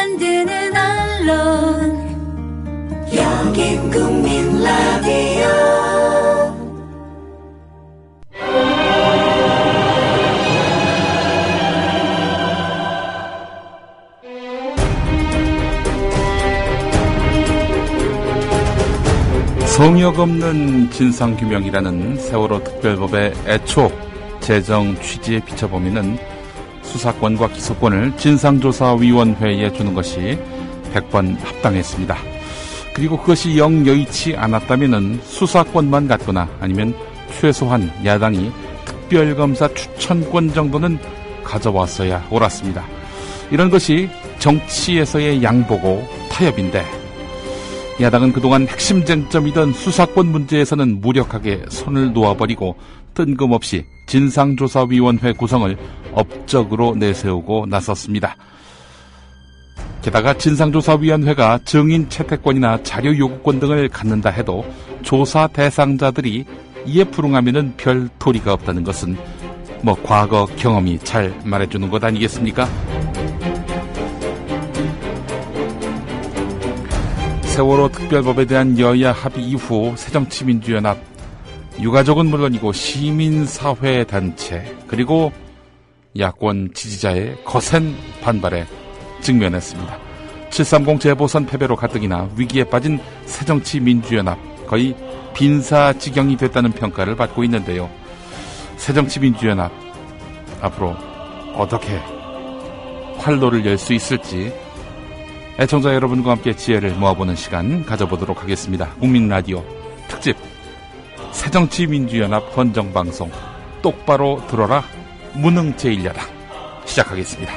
만드는 언론, 여긴 국민 라디오. 성역 없는 진상규명이라는 세월호 특별법의 애초 제정 취지에 비춰보면은 수사권과 기소권을 진상조사위원회에 주는 것이 100번 합당했습니다. 그리고 그것이 영 여의치 않았다면은 수사권만 갖거나 아니면 최소한 야당이 특별검사 추천권 정도는 가져왔어야 옳았습니다. 이런 것이 정치에서의 양보고 타협인데, 야당은 그동안 핵심 쟁점이던 수사권 문제에서는 무력하게 손을 놓아버리고 뜬금없이 진상조사위원회 구성을 업적으로 내세우고 나섰습니다. 게다가 진상조사위원회가 증인 채택권이나 자료 요구권 등을 갖는다 해도 조사 대상자들이 이에 불응하면은 별 도리가 없다는 것은 과거 경험이 잘 말해주는 것 아니겠습니까? 세월호 특별법에 대한 여야 합의 이후 새정치민주연합, 유가족은 물론이고 시민사회단체 그리고 야권 지지자의 거센 반발에 직면했습니다. 730 재보선 패배로 가뜩이나 위기에 빠진 새정치민주연합, 거의 빈사지경이 됐다는 평가를 받고 있는데요. 새정치민주연합 앞으로 어떻게 활로를 열 수 있을지 애청자 여러분과 함께 지혜를 모아보는 시간 가져보도록 하겠습니다. 국민라디오 특집 새정치민주연합 헌정방송 똑바로 들어라 무능 제1야당 시작하겠습니다.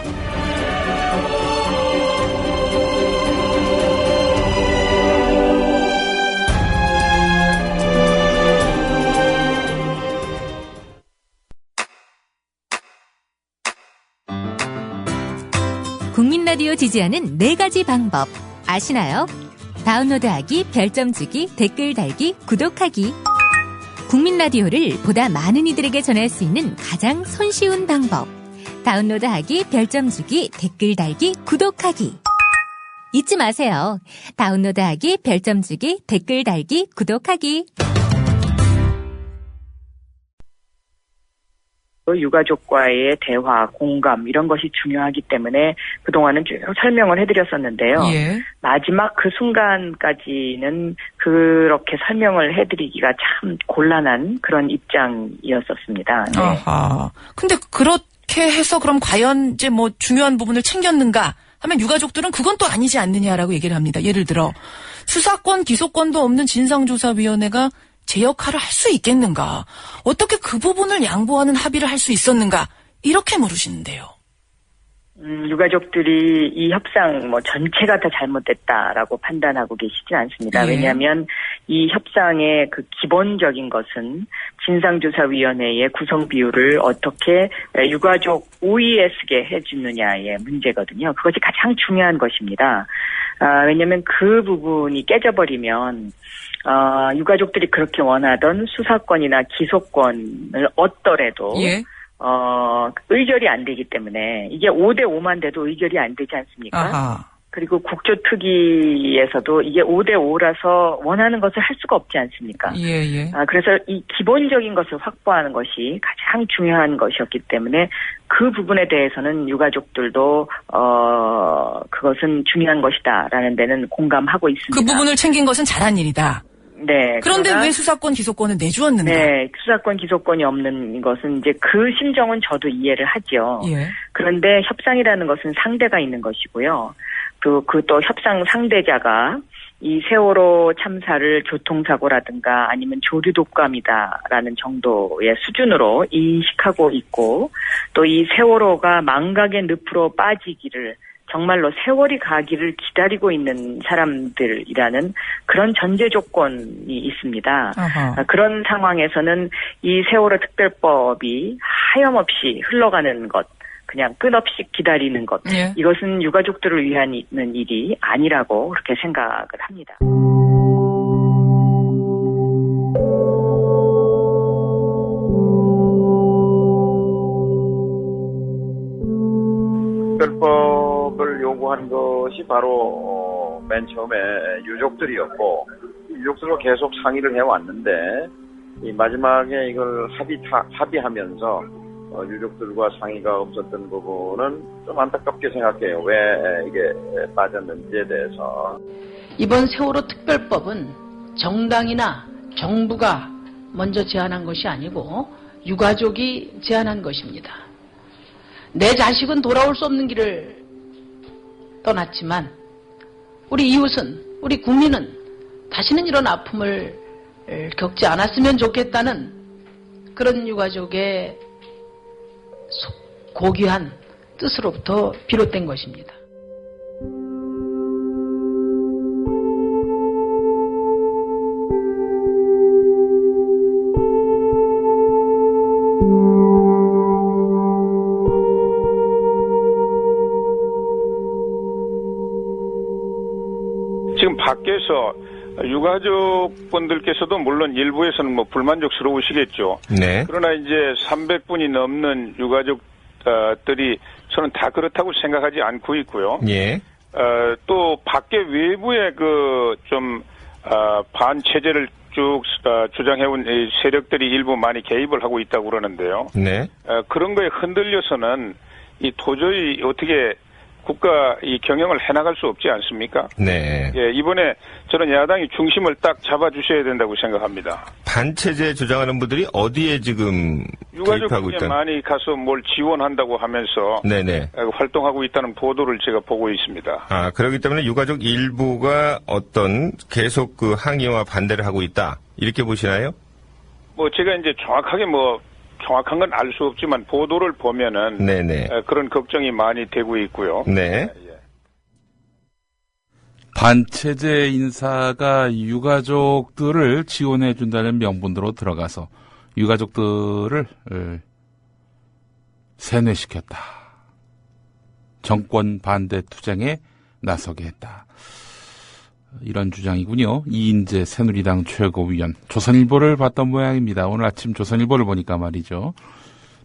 국민라디오 지지하는 4가지 방법 아시나요? 다운로드하기, 별점 주기, 댓글 달기, 구독하기. 국민라디오를 보다 많은 이들에게 전할 수 있는 가장 손쉬운 방법. 다운로드하기, 별점 주기, 댓글 달기, 구독하기. 잊지 마세요. 다운로드하기, 별점 주기, 댓글 달기, 구독하기. 유가족과의 대화, 공감 이런 것이 중요하기 때문에 그동안은 쭉 설명을 해드렸었는데요. 예. 마지막 그 순간까지는 그렇게 설명을 해드리기가 참 곤란한 그런 입장이었었습니다. 네. 아하. 근데 그렇게 해서 그럼 과연 이제 중요한 부분을 챙겼는가 하면 유가족들은 그건 또 아니지 않느냐라고 얘기를 합니다. 예를 들어 수사권, 기소권도 없는 진상조사위원회가 제 역할을 할 수 있겠는가? 어떻게 그 부분을 양보하는 합의를 할 수 있었는가? 이렇게 물으시는데요. 유가족들이 이 협상 전체가 다 잘못됐다라고 판단하고 계시진 않습니다. 예. 왜냐하면 이 협상의 그 기본적인 것은 진상조사위원회의 구성 비율을 어떻게 유가족 우위에 쓰게 해주느냐의 문제거든요. 그것이 가장 중요한 것입니다. 왜냐하면 그 부분이 깨져버리면 유가족들이 그렇게 원하던 수사권이나 기소권을 얻더라도 예. 의결이 안 되기 때문에 이게 5대5만 돼도 의결이 안 되지 않습니까? 아하. 그리고 국조특위에서도 이게 5대5라서 원하는 것을 할 수가 없지 않습니까? 예. 그래서 이 기본적인 것을 확보하는 것이 가장 중요한 것이었기 때문에 그 부분에 대해서는 유가족들도 그것은 중요한 것이다라는 데는 공감하고 있습니다. 그 부분을 챙긴 것은 잘한 일이다. 네. 그런데 왜 수사권, 기소권을 내주었는가? 네, 수사권, 기소권이 없는 것은 이제 그 심정은 저도 이해를 하죠. 예. 그런데 협상이라는 것은 상대가 있는 것이고요. 그 또 협상 상대자가 이 세월호 참사를 교통사고라든가 아니면 조류 독감이다라는 정도의 수준으로 인식하고 있고 또 이 세월호가 망각의 늪으로 빠지기를 정말로 세월이 가기를 기다리고 있는 사람들이라는 그런 전제 조건이 있습니다. 아하. 그런 상황에서는 이 세월호 특별법이 하염없이 흘러가는 것, 그냥 끝없이 기다리는 것, 예. 이것은 유가족들을 위한 일이 아니라고 그렇게 생각을 합니다. 특별법 특별법을 요구한 것이 바로 맨 처음에 유족들이었고 유족들과 계속 상의를 해왔는데 이 마지막에 이걸 합의하면서 유족들과 상의가 없었던 부분은 좀 안타깝게 생각해요. 왜 이게 빠졌는지에 대해서. 이번 세월호 특별법은 정당이나 정부가 먼저 제안한 것이 아니고 유가족이 제안한 것입니다. 내 자식은 돌아올 수 없는 길을 떠났지만 우리 이웃은, 우리 국민은 다시는 이런 아픔을 겪지 않았으면 좋겠다는 그런 유가족의 고귀한 뜻으로부터 비롯된 것입니다. 지금 밖에서 유가족분들께서도 물론 일부에서는 뭐 불만족스러우시겠죠. 네. 그러나 이제 300분이 넘는 유가족들이 저는 다 그렇다고 생각하지 않고 있고요. 예. 또 밖에 외부의 좀 반체제를 쭉 주장해온 이 세력들이 일부 많이 개입을 하고 있다고 그러는데요. 네. 그런 거에 흔들려서는 이 도저히 어떻게 국가 이 경영을 해나갈 수 없지 않습니까? 네. 예, 이번에 저는 야당이 중심을 딱 잡아주셔야 된다고 생각합니다. 반체제 주장하는 분들이 어디에 지금 유가족 개입하고 중에 있다? 많이 가서 뭘 지원한다고 하면서 네네. 활동하고 있다는 보도를 제가 보고 있습니다. 아, 그렇기 때문에 유가족 일부가 어떤 계속 그 항의와 반대를 하고 있다. 이렇게 보시나요? 뭐 제가 이제 정확한 건 알 수 없지만 보도를 보면은 네네. 그런 걱정이 많이 되고 있고요. 네. 예. 반체제 인사가 유가족들을 지원해준다는 명분으로 들어가서 유가족들을 세뇌시켰다. 정권 반대 투쟁에 나서게 했다. 이런 주장이군요. 이인재 새누리당 최고위원. 조선일보를 봤던 모양입니다. 오늘 아침 조선일보를 보니까 말이죠.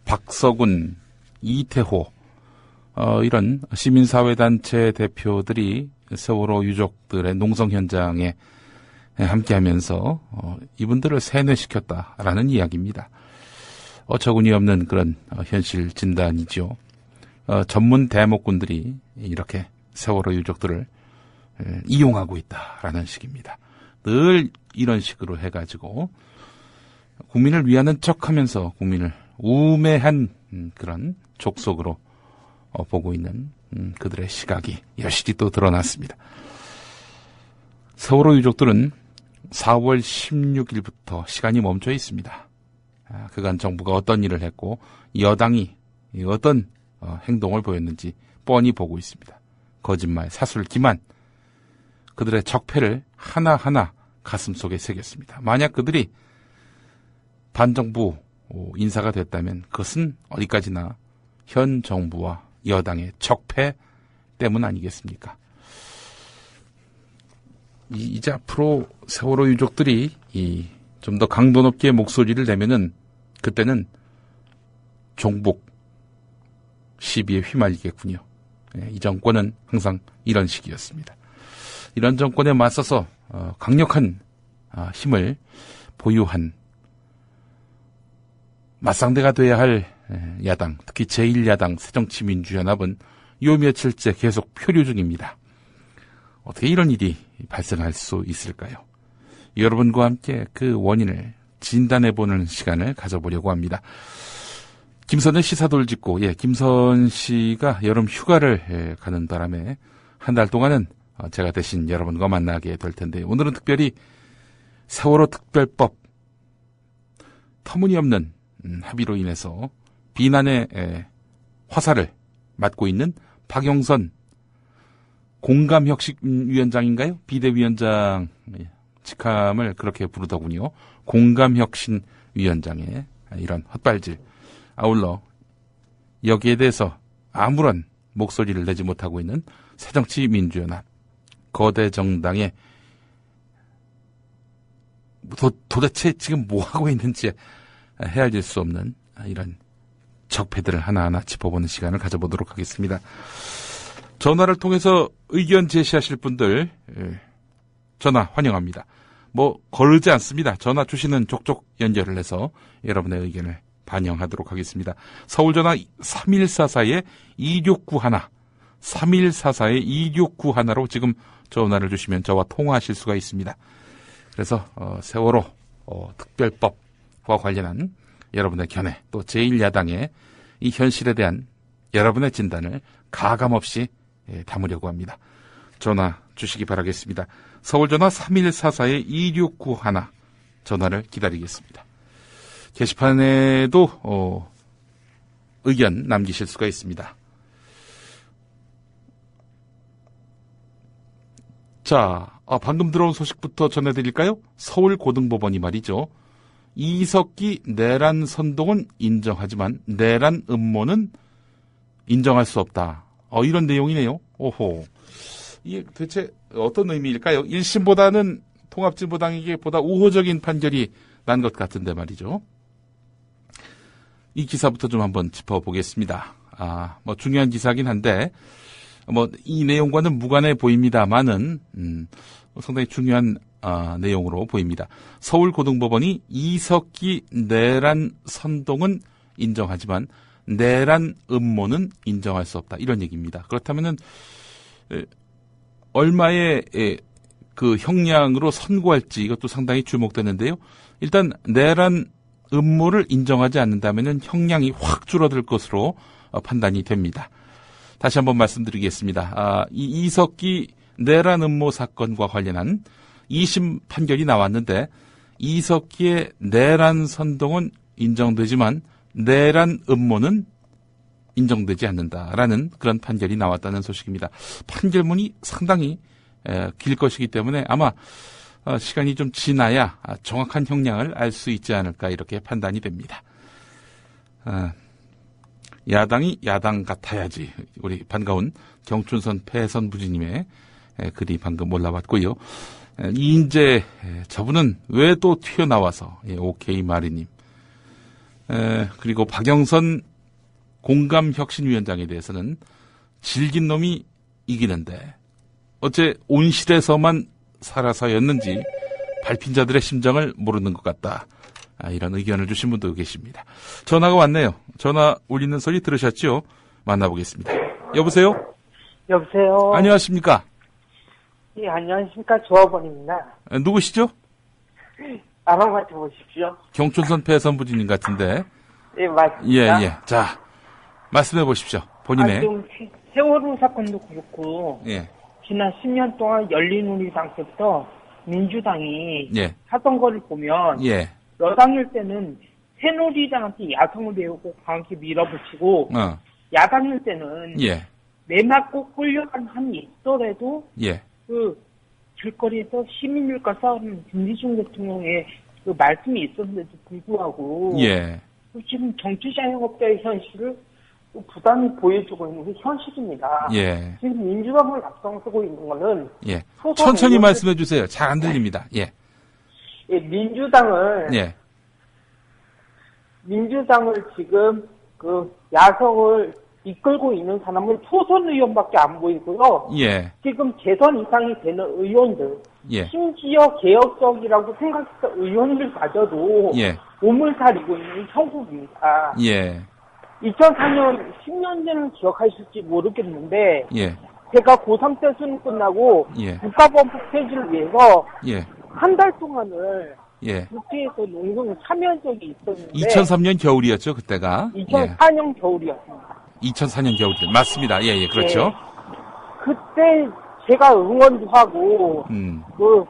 박서군, 이태호 이런 시민사회단체 대표들이 세월호 유족들의 농성 현장에 함께하면서 이분들을 세뇌시켰다라는 이야기입니다. 어처구니없는 그런 현실 진단이죠. 전문 대목꾼들이 이렇게 세월호 유족들을 이용하고 있다라는 식입니다. 늘 이런 식으로 해가지고 국민을 위하는 척하면서 국민을 우매한 그런 족속으로 보고 있는 그들의 시각이 여실히 또 드러났습니다. 세월호 유족들은 4월 16일부터 시간이 멈춰 있습니다. 그간 정부가 어떤 일을 했고 여당이 어떤 행동을 보였는지 뻔히 보고 있습니다. 거짓말, 사술, 기만, 그들의 적폐를 하나하나 가슴속에 새겼습니다. 만약 그들이 반정부 인사가 됐다면 그것은 어디까지나 현 정부와 여당의 적폐 때문 아니겠습니까? 이제 앞으로 세월호 유족들이 좀 더 강도 높게 목소리를 내면은 그때는 종북 시비에 휘말리겠군요. 이 정권은 항상 이런 식이었습니다. 이런 정권에 맞서서 강력한 힘을 보유한 맞상대가 돼야 할 야당, 특히 제1야당 새정치민주연합은 요 며칠째 계속 표류 중입니다. 어떻게 이런 일이 발생할 수 있을까요? 여러분과 함께 그 원인을 진단해보는 시간을 가져보려고 합니다. 김선의 시사돌직구, 김선 씨가 여름 휴가를 가는 바람에 한 달 동안은 제가 대신 여러분과 만나게 될 텐데 오늘은 특별히 세월호 특별법 터무니없는 합의로 인해서 비난의 화살을 맞고 있는 박영선 공감혁신위원장인가요? 비대위원장 직함을 그렇게 부르더군요. 공감혁신위원장의 이런 헛발질. 아울러 여기에 대해서 아무런 목소리를 내지 못하고 있는 새정치민주연합 거대 정당의 도대체 지금 뭐 하고 있는지 헤아릴 수 없는 이런 적폐들을 하나하나 짚어보는 시간을 가져보도록 하겠습니다. 전화를 통해서 의견 제시하실 분들 전화 환영합니다. 뭐 거르지 않습니다. 전화 주시는 족족 연결을 해서 여러분의 의견을 반영하도록 하겠습니다. 서울전화 3144-2691 3144-2691로 지금 전화를 주시면 저와 통화하실 수가 있습니다. 그래서 세월호 특별법과 관련한 여러분의 견해, 또 제1야당의 이 현실에 대한 여러분의 진단을 가감없이 담으려고 합니다. 전화 주시기 바라겠습니다. 서울전화 3144-2691 전화를 기다리겠습니다. 게시판에도 의견 남기실 수가 있습니다. 자, 방금 들어온 소식부터 전해드릴까요? 서울고등법원이 말이죠. 이석기 내란 선동은 인정하지만 내란 음모는 인정할 수 없다. 이런 내용이네요. 오호. 이게 대체 어떤 의미일까요? 1심보다는 통합진보당에게 보다 우호적인 판결이 난 것 같은데 말이죠. 이 기사부터 좀 한번 짚어보겠습니다. 뭐 중요한 기사긴 한데, 뭐 이 내용과는 무관해 보입니다만은, 상당히 중요한 내용으로 보입니다. 서울고등법원이 이석기 내란 선동은 인정하지만 내란 음모는 인정할 수 없다. 이런 얘기입니다. 그렇다면은 얼마의 그 형량으로 선고할지 이것도 상당히 주목되는데요. 일단 내란 음모를 인정하지 않는다면은 형량이 확 줄어들 것으로 판단이 됩니다. 다시 한번 말씀드리겠습니다. 이 이석기 내란 음모 사건과 관련한 2심 판결이 나왔는데 이석기의 내란 선동은 인정되지만 내란 음모는 인정되지 않는다라는 그런 판결이 나왔다는 소식입니다. 판결문이 상당히 길 것이기 때문에 아마 시간이 좀 지나야 정확한 형량을 알 수 있지 않을까 이렇게 판단이 됩니다. 야당이 야당 같아야지. 우리 반가운 경춘선 패선부지님의 글이 방금 올라왔고요. 이인재 저분은 왜 또 튀어나와서 오케이 마리님 그리고 박영선 공감혁신위원장에 대해서는 질긴 놈이 이기는데 어째 온실에서만 살아서였는지 밟힌 자들의 심정을 모르는 것 같다. 이런 의견을 주신 분도 계십니다. 전화가 왔네요. 전화 울리는 소리 들으셨죠? 만나보겠습니다. 여보세요? 여보세요? 안녕하십니까? 예, 안녕하십니까? 조합원입니다. 누구시죠? 알아맞혀 보십시오. 경춘선 패선부지님 같은데. 예, 맞습니다. 예. 자, 말씀해 보십시오. 본인의. 지금 세월호 사건도 그렇고, 예. 지난 10년 동안 열린우리당 때부터 민주당이 예. 하던 거를 보면, 예. 여당일 때는 새누리당한테 야성을 배우고 강하게 밀어붙이고, 야당일 때는 예. 내맞고 홀려간 한이 있더라도, 예. 그 길거리에서 시민들과 싸우는 김대중 대통령의 그 말씀이 있었는데도 불구하고, 예. 지금 정치 자영업자의 현실을 부담이 보여주고 있는 게 현실입니다. 예. 지금 민주당을 앞장서고 있는 거는 예. 천천히 말씀해 주세요. 잘 안 들립니다. 예. 예, 민주당을 지금 그 야성을 이끌고 있는 사람은 초선 의원밖에 안 보이고요. 예. 지금 재선 이상이 되는 의원들, 예. 심지어 개혁적이라고 생각했던 의원들마저도 예. 몸을 사리고 있는 형국입니다. 예. 2004년 10년 전을 기억하실지 모르겠는데 예. 제가 고3 때 수능 끝나고 예. 국가범법 폐지를 위해서 예. 한 달 동안을 예. 국회에서 농성 참여한 적이 있었는데 2003년 겨울이었죠, 그때가. 2004년 겨울이었습니다. 2004년 겨울 맞습니다. 예, 그렇죠. 네. 그때 제가 응원도 하고 그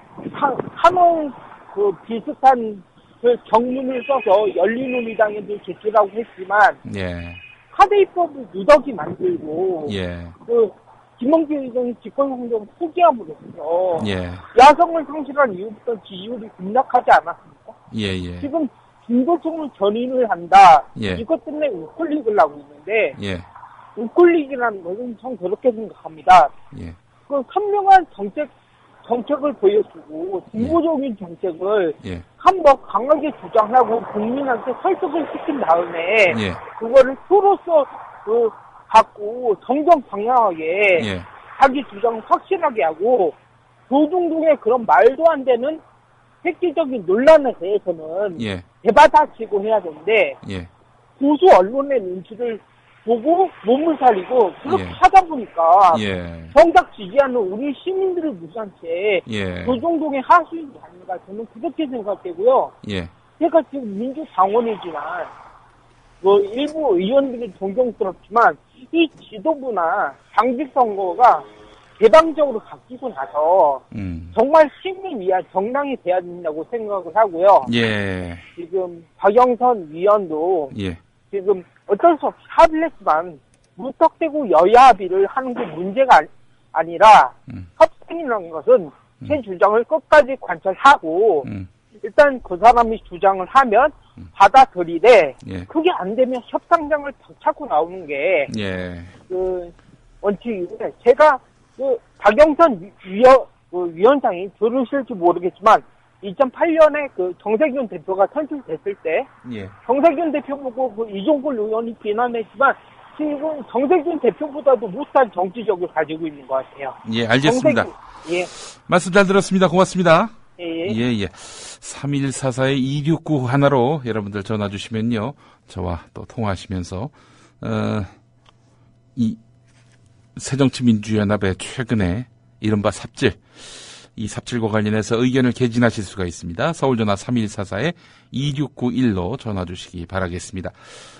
한원 그 비슷한 그 경문을 써서 열린우리당에도 제출하고 했지만 예. 하대 입법을 누더기 만들고 예. 그 김영주 의원이 집권성적을 포기함으로써 예. 야성을 상실한 이후부터 지지율이 급락하지 않았습니까? 예. 지금 중도층을 견인을 한다. 예. 이것 때문에 우클릭을 하고 있는데 예. 우클릭이라는 것은 전 그렇게 생각합니다. 예. 그 선명한 정책을 보여주고 진보적인 정책을 한번 강하게 주장하고 국민한테 설득을 시킨 다음에 그거를 표로서 그 갖고 정정당당하게 예. 자기 주장을 확실하게 하고 조중동의 그런 말도 안 되는 획기적인 논란에 대해서는 예. 대받아치고 해야 되는데 예. 보수 언론의 눈치를 보고 몸을 살리고 그렇게 예. 하다 보니까 예. 정작 지지하는 우리 시민들을 무시한 채 예. 조중동의 하수인이 아닌가 저는 그렇게 생각되고요. 예. 제가 지금 민주당원이지만 뭐 일부 의원들이 존경스럽지만 이 지도부나 당직선거가 개방적으로 바뀌고 나서 정말 시민 위한 정당이 돼야 된다고 생각을 하고요. 예. 지금 박영선 위원도 예. 지금 어쩔 수 없이 합의를 했지만 무턱대고 여야 합의를 하는 게 문제가 아니라 협상이라는 것은 제 주장을 끝까지 관찰하고 일단 그 사람이 주장을 하면 받아들이되 예. 그게 안 되면 협상장을 찾고 나오는 게 예. 그 원칙이고요. 제가 그 박영선 위원장이 들으실지 모르겠지만 2008년에 그 정세균 대표가 선출됐을 때 예. 정세균 대표 보고 그 이종걸 의원이 비난했지만 지금 정세균 대표보다도 못한 정치적을 가지고 있는 것 같아요. 예, 알겠습니다. 예. 말씀 잘 들었습니다. 고맙습니다. 예. 예. 3144-269 하나로 여러분들 전화 주시면요. 저와 또 통화하시면서, 이 새정치민주연합의 최근에 이른바 삽질, 이 삽질과 관련해서 의견을 개진하실 수가 있습니다. 서울전화 3144-2691로 전화 주시기 바라겠습니다.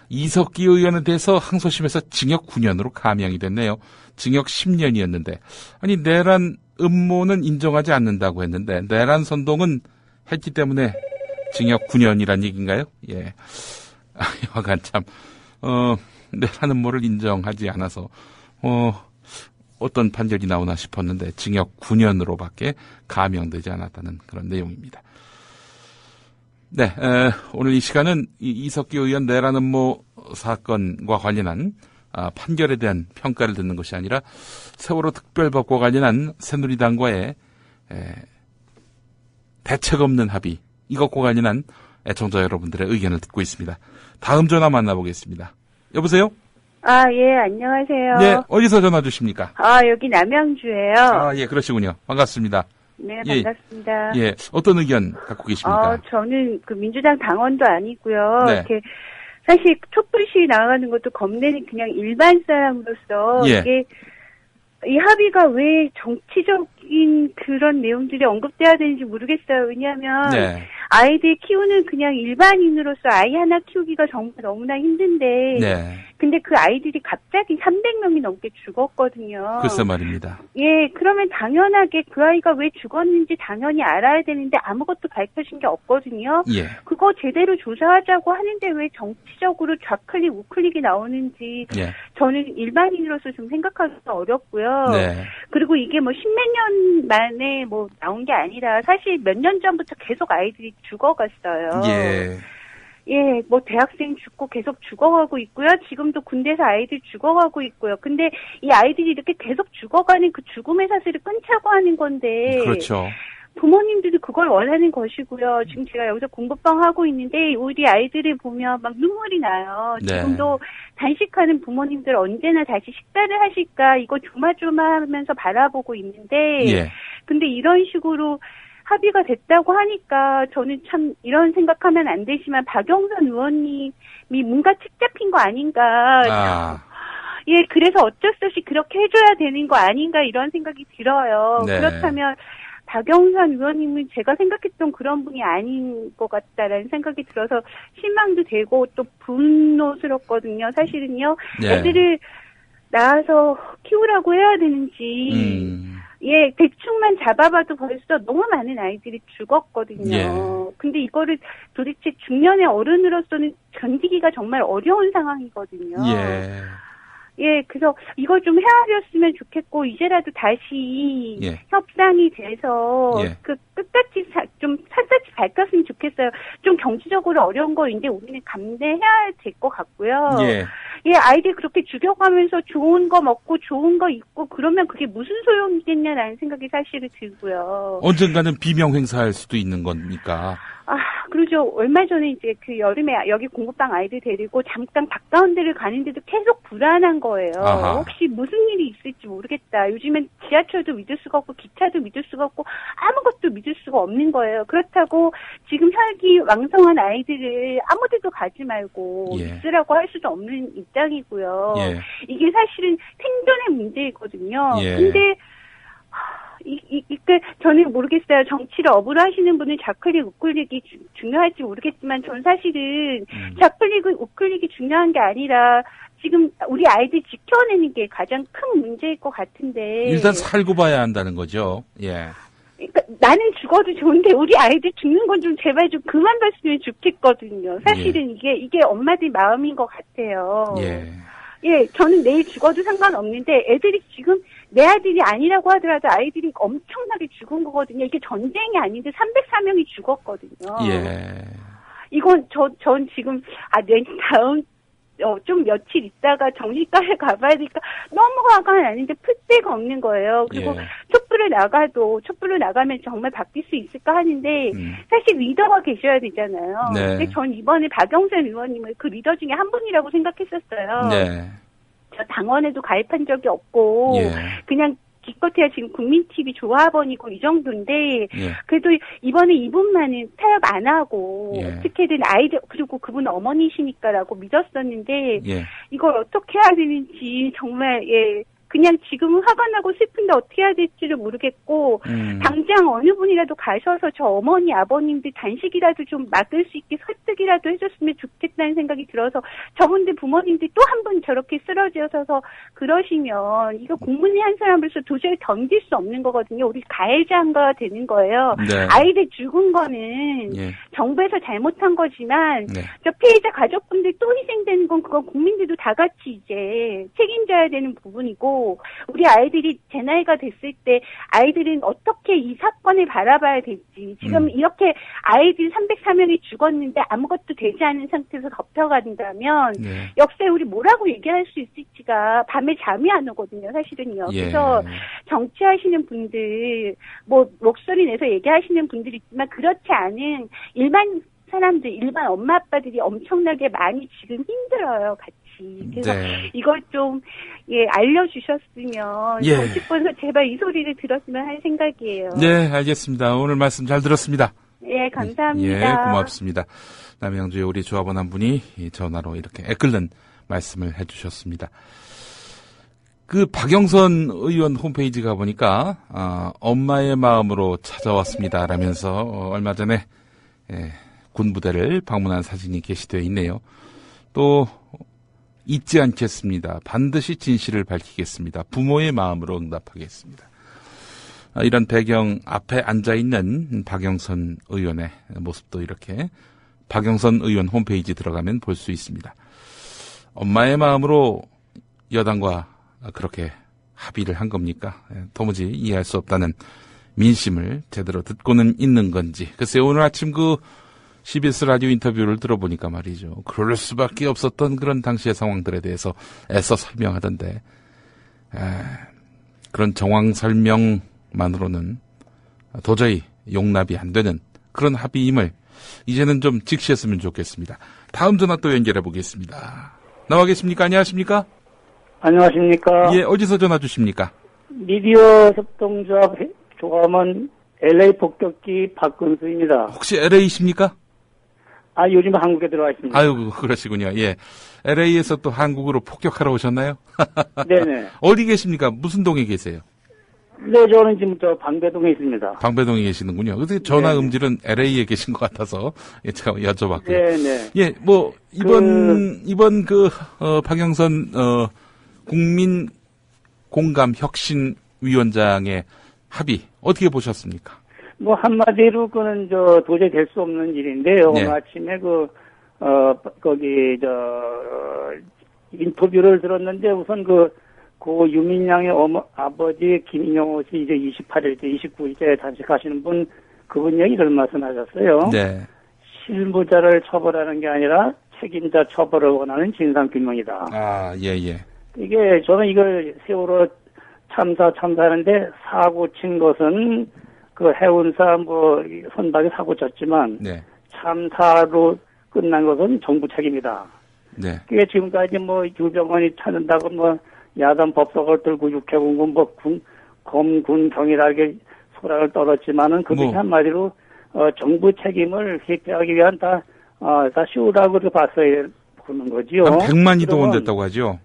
이석기 의원에 대해서 항소심에서 징역 9년으로 감형이 됐네요. 징역 10년이었는데 아니 내란 음모는 인정하지 않는다고 했는데 내란 선동은 했기 때문에 징역 9년이란 얘기인가요? 예. 여하간 참 내란 음모를 인정하지 않아서 어떤 판결이 나오나 싶었는데 징역 9년으로밖에 감형되지 않았다는 그런 내용입니다. 네, 오늘 이 시간은 이석기 의원 내란 음모 사건과 관련한 판결에 대한 평가를 듣는 것이 아니라 세월호 특별법과 관련한 새누리당과의 대책 없는 합의, 이것과 관련한 애청자 여러분들의 의견을 듣고 있습니다. 다음 전화 만나보겠습니다. 여보세요? 예, 안녕하세요. 네, 어디서 전화 주십니까? 여기 남양주예요. 예, 그러시군요. 반갑습니다. 네, 반갑습니다. 예, 어떤 의견 갖고 계십니까? 저는 그 민주당 당원도 아니고요. 네. 이렇게 사실 촛불 시위 나가는 것도 겁내는 그냥 일반 사람으로서 예. 이게 이 합의가 왜 정치적인 그런 내용들이 언급돼야 되는지 모르겠어요. 왜냐하면 네. 아이들 키우는 그냥 일반인으로서 아이 하나 키우기가 정말 너무나 힘든데 네. 근데 그 아이들이 갑자기 300명이 넘게 죽었거든요. 글쎄 말입니다. 예, 그러면 당연하게 그 아이가 왜 죽었는지 당연히 알아야 되는데 아무것도 밝혀진 게 없거든요. 예. 그거 제대로 조사하자고 하는데 왜 정치적으로 좌클릭 우클릭이 나오는지 예. 저는 일반인으로서 좀 생각하기가 어렵고요. 네. 그리고 이게 뭐 십몇 년 만에 뭐 나온 게 아니라 사실 몇 년 전부터 계속 아이들이 죽어갔어요. 예. 예, 뭐 대학생 죽고 계속 죽어가고 있고요. 지금도 군대에서 아이들 죽어가고 있고요. 근데 이 아이들이 이렇게 계속 죽어가는 그 죽음의 사슬을 끊자고 하는 건데. 그렇죠. 부모님들도 그걸 원하는 것이고요. 지금 제가 여기서 공부방 하고 있는데 우리 아이들을 보면 막 눈물이 나요. 네. 지금도 단식하는 부모님들 언제나 다시 식사를 하실까 이거 조마조마하면서 바라보고 있는데. 예. 근데 이런 식으로 합의가 됐다고 하니까 저는 참 이런 생각하면 안 되지만 박영선 의원님이 뭔가 책 잡힌 거 아닌가. 예, 그래서 어쩔 수 없이 그렇게 해줘야 되는 거 아닌가 이런 생각이 들어요. 네. 그렇다면 박영선 의원님은 제가 생각했던 그런 분이 아닌 것 같다라는 생각이 들어서 실망도 되고 또 분노스럽거든요. 사실은요. 네. 애들을 낳아서 키우라고 해야 되는지 예, 대충만 잡아봐도 벌써 너무 많은 아이들이 죽었거든요. 예. 근데 이거를 도대체 중년의 어른으로서는 견디기가 정말 어려운 상황이거든요. 예. 예, 그래서 이걸 좀 헤아렸으면 좋겠고 이제라도 다시 예. 협상이 돼서 예. 그 끝까지 좀 샅샅이 밝혔으면 좋겠어요. 좀 경제적으로 어려운 거인데 우리는 감내해야 될 것 같고요. 예. 예, 아이들 그렇게 죽여가면서 좋은 거 먹고 좋은 거 입고 그러면 그게 무슨 소용이겠냐라는 생각이 사실은 들고요. 언젠가는 비명 행사할 수도 있는 겁니까? 그리고 얼마 전에 이제 그 여름에 여기 공부방 아이들 데리고 잠깐 가까운 데를 가는데도 계속 불안한 거예요. 아하. 혹시 무슨 일이 있을지 모르겠다. 요즘엔 지하철도 믿을 수가 없고 기차도 믿을 수가 없고 아무것도 믿을 수가 없는 거예요. 그렇다고 지금 혈기 왕성한 아이들을 아무 데도 가지 말고 예. 있으라고 할 수도 없는 입장이고요. 예. 이게 사실은 생존의 문제이거든요. 예. 근데 저는 모르겠어요. 정치를 업으로 하시는 분은 좌클릭, 우클릭이 중요할지 모르겠지만 전 사실은 좌클릭, 우클릭이 중요한 게 아니라 지금 우리 아이들 지켜내는 게 가장 큰 문제일 것 같은데. 일단 살고 봐야 한다는 거죠. 예. 그러니까 나는 죽어도 좋은데 우리 아이들 죽는 건 좀 제발 좀 그만 뒀으면 좋겠거든요. 사실은 이게 엄마들 마음인 것 같아요. 예. 예, 저는 내일 죽어도 상관없는데 애들이 지금 내 아들이 아니라고 하더라도 아이들이 엄청나게 죽은 거거든요. 이게 전쟁이 아닌데 304명이 죽었거든요. 예. 이건 전 지금 다음 좀 며칠 있다가 정신과에 가봐야 되니까 너무 화가 나는데 풀 데가 없는 거예요. 그리고 예. 촛불을 나가면 정말 바뀔 수 있을까 하는데 사실 리더가 계셔야 되잖아요. 네. 근데 전 이번에 박영선 의원님을 그 리더 중에 한 분이라고 생각했었어요. 네. 저 당원에도 가입한 적이 없고 예. 그냥 기껏해야 지금 국민TV 조합원이고 이 정도인데 예. 그래도 이번에 이분만은 타협 안 하고 예. 어떻게든 아이들 그리고 그분 어머니시니까라고 믿었었는데 예. 이걸 어떻게 해야 되는지 정말 그냥 지금은 화가 나고 슬픈데 어떻게 해야 될지를 모르겠고 당장 어느 분이라도 가셔서 저 어머니 아버님들 단식이라도 좀 막을 수 있게 설득이라도 해줬으면 좋겠다는 생각이 들어서 저분들 부모님들 또 한 번 저렇게 쓰러져서 그러시면 이거 국민의 한 사람으로서 도저히 견딜 수 없는 거거든요. 우리 가해자가 되는 거예요. 네. 아이들 죽은 거는 예. 정부에서 잘못한 거지만 네. 저 피해자 가족분들 또 희생되는 건 그건 국민들도 다 같이 이제 책임져야 되는 부분이고 우리 아이들이 제 나이가 됐을 때 아이들은 어떻게 이 사건을 바라봐야 될지 지금 이렇게 아이들 304명이 죽었는데 아무것도 되지 않은 상태에서 덮여간다면 네. 역사에 우리 뭐라고 얘기할 수 있을지가 밤에 잠이 안 오거든요. 사실은요. 예. 그래서 정치하시는 분들 뭐 목소리 내서 얘기하시는 분들이 있지만 그렇지 않은 일반 사람들, 일반 엄마 아빠들이 엄청나게 많이 지금 힘들어요, 같이. 그래서 네. 이걸 좀 알려주셨으면 예. 정치권에서 제발 이 소리를 들었으면 할 생각이에요. 네, 알겠습니다. 오늘 말씀 잘 들었습니다. 예, 감사합니다. 예, 고맙습니다. 남양주에 우리 조합원 한 분이 전화로 이렇게 애끓는 말씀을 해주셨습니다. 그 박영선 의원 홈페이지 가보니까 엄마의 마음으로 찾아왔습니다 라면서 얼마 전에 군부대를 방문한 사진이 게시되어 있네요. 또 잊지 않겠습니다. 반드시 진실을 밝히겠습니다. 부모의 마음으로 응답하겠습니다. 이런 배경 앞에 앉아있는 박영선 의원의 모습도 이렇게 박영선 의원 홈페이지 들어가면 볼 수 있습니다. 엄마의 마음으로 여당과 그렇게 합의를 한 겁니까? 도무지 이해할 수 없다는 민심을 제대로 듣고는 있는 건지. 글쎄요, 오늘 아침 CBS 라디오 인터뷰를 들어보니까 말이죠. 그럴 수밖에 없었던 그런 당시의 상황들에 대해서 애써 설명하던데 그런 정황 설명만으로는 도저히 용납이 안 되는 그런 합의임을 이제는 좀 직시했으면 좋겠습니다. 다음 전화 또 연결해 보겠습니다. 나와 계십니까? 안녕하십니까? 안녕하십니까? 예, 어디서 전화 주십니까? 미디어 협동조합 조합원 LA 폭격기 박근수입니다. 혹시 LA이십니까? 요즘 한국에 들어와 있습니다. 아유, 그러시군요. 예. LA에서 또 한국으로 폭격하러 오셨나요? 네네. 어디 계십니까? 무슨 동에 계세요? 네, 저는 지금 방배동에 있습니다. 방배동에 계시는군요. 근데 전화 네네. 음질은 LA에 계신 것 같아서 제가 여쭤봤고요. 네네. 예, 뭐 이번 박영선 국민 공감 혁신 위원장의 합의 어떻게 보셨습니까? 뭐 한마디로 그는 도저히 될 수 없는 일인데요. 네. 오늘 아침에 인터뷰를 들었는데 우선 고 유민양의 아버지 김인영호 씨 이제 28일째, 29일째 단식하시는 분 그분 얘기 이런 말씀하셨어요. 네. 실무자를 처벌하는 게 아니라 책임자 처벌을 원하는 진상규명이다. 아, 예. 이게 저는 이걸 세월호 참사하는데 사고 친 것은 해운사 선박이 사고 쳤지만 네. 참사로 끝난 것은 정부 책임이다. 네. 그게 지금까지 뭐 유병원이 찾는다고 뭐 야단 법석을 들고 육해공군 뭐 검군 경이라게 소란을 떨었지만은 그게 한마디로 정부 책임을 회피하기 위한 다 쇼라고 봤어야 보는 거지요. 한 100만이 동원됐다고 하죠.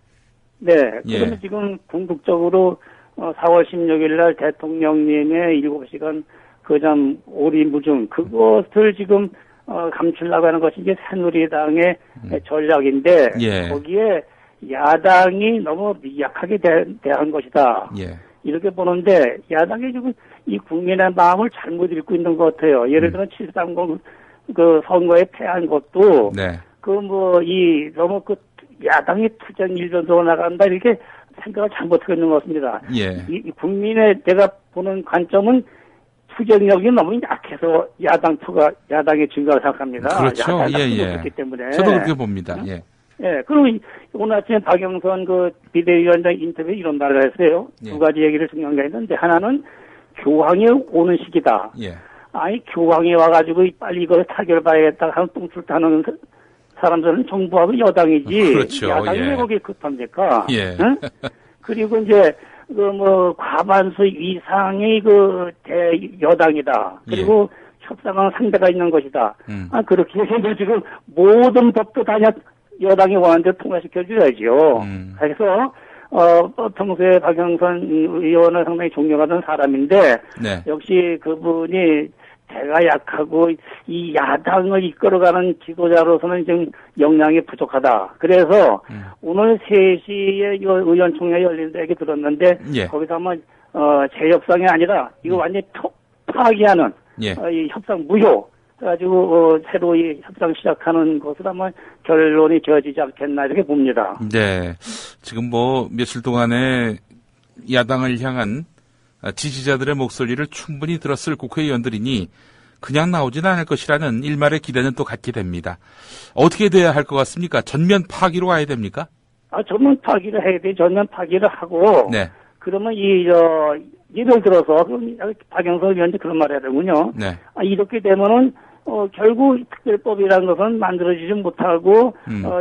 네. 예. 그러면 지금 궁극적으로 4월 16일 날 대통령님의 7시간 그점 오리무중 그것을 지금 감추려고 하는 것이 이제 새누리당의 전략인데 예. 거기에 야당이 너무 미약하게 대한 것이다. 예. 이렇게 보는데 야당이 지금 이 국민의 마음을 잘못 읽고 있는 것 같아요. 예를 들어 730 그 선거에 패한 것도 네. 너무 야당이 투쟁 일전으로 나간다 이렇게 생각을 잘못하고 있는 것 같습니다. 예. 이 국민의 내가 보는 관점은 투쟁력이 너무 약해서 야당의 증가를 생각합니다. 그렇죠. 예. 그렇기 때문에. 저도 그렇게 봅니다. 예. 예. 그리고 오늘 아침에 박영선 비대위원장 인터뷰에 이런 말을 했어요. 예. 두 가지 얘기를 중요한 게 있는데 하나는 교황이 오는 시기다. 예. 아니 교황이 와가지고 빨리 이걸 타결봐야겠다 하는 똥줄 타는 사람들은 정부하고 여당이지. 그렇죠. 야당이 왜 거기에 급합니까? 예. 응? 그리고 이제 과반수 이상의 대여당이다. 그리고 협상은 상대가 있는 것이다. 그렇게 해서 지금 모든 법도 다 여당이 원하는 대로 통과시켜줘야죠. 그래서 평소에 박영선 의원을 상당히 존경하던 사람인데 네. 역시 그분이 대가 약하고 이 야당을 이끌어가는 지도자로서는 좀 역량이 부족하다. 그래서 오늘 3시에 의원총회 열린다 얘기 들었는데 예. 거기서 아마 재협상이 아니라 이거 완전히 파기하는 예. 이 협상 무효 그래가지고 새로 이 협상 시작하는 것으로 아마 결론이 지어지지 않겠나 이렇게 봅니다. 네. 지금 며칠 동안에 야당을 향한 지지자들의 목소리를 충분히 들었을 국회의원들이니 그냥 나오진 않을 것이라는 일말의 기대는 또 갖게 됩니다. 어떻게 돼야 할 것 같습니까? 전면 파기로 가야 됩니까? 전면 파기를 해야 돼. 전면 파기를 하고. 네. 그러면 예를 들어서 박영선 의원이 그런 말 해야 되군요. 네. 이렇게 되면은 결국 특별법이라는 것은 만들어지지 못하고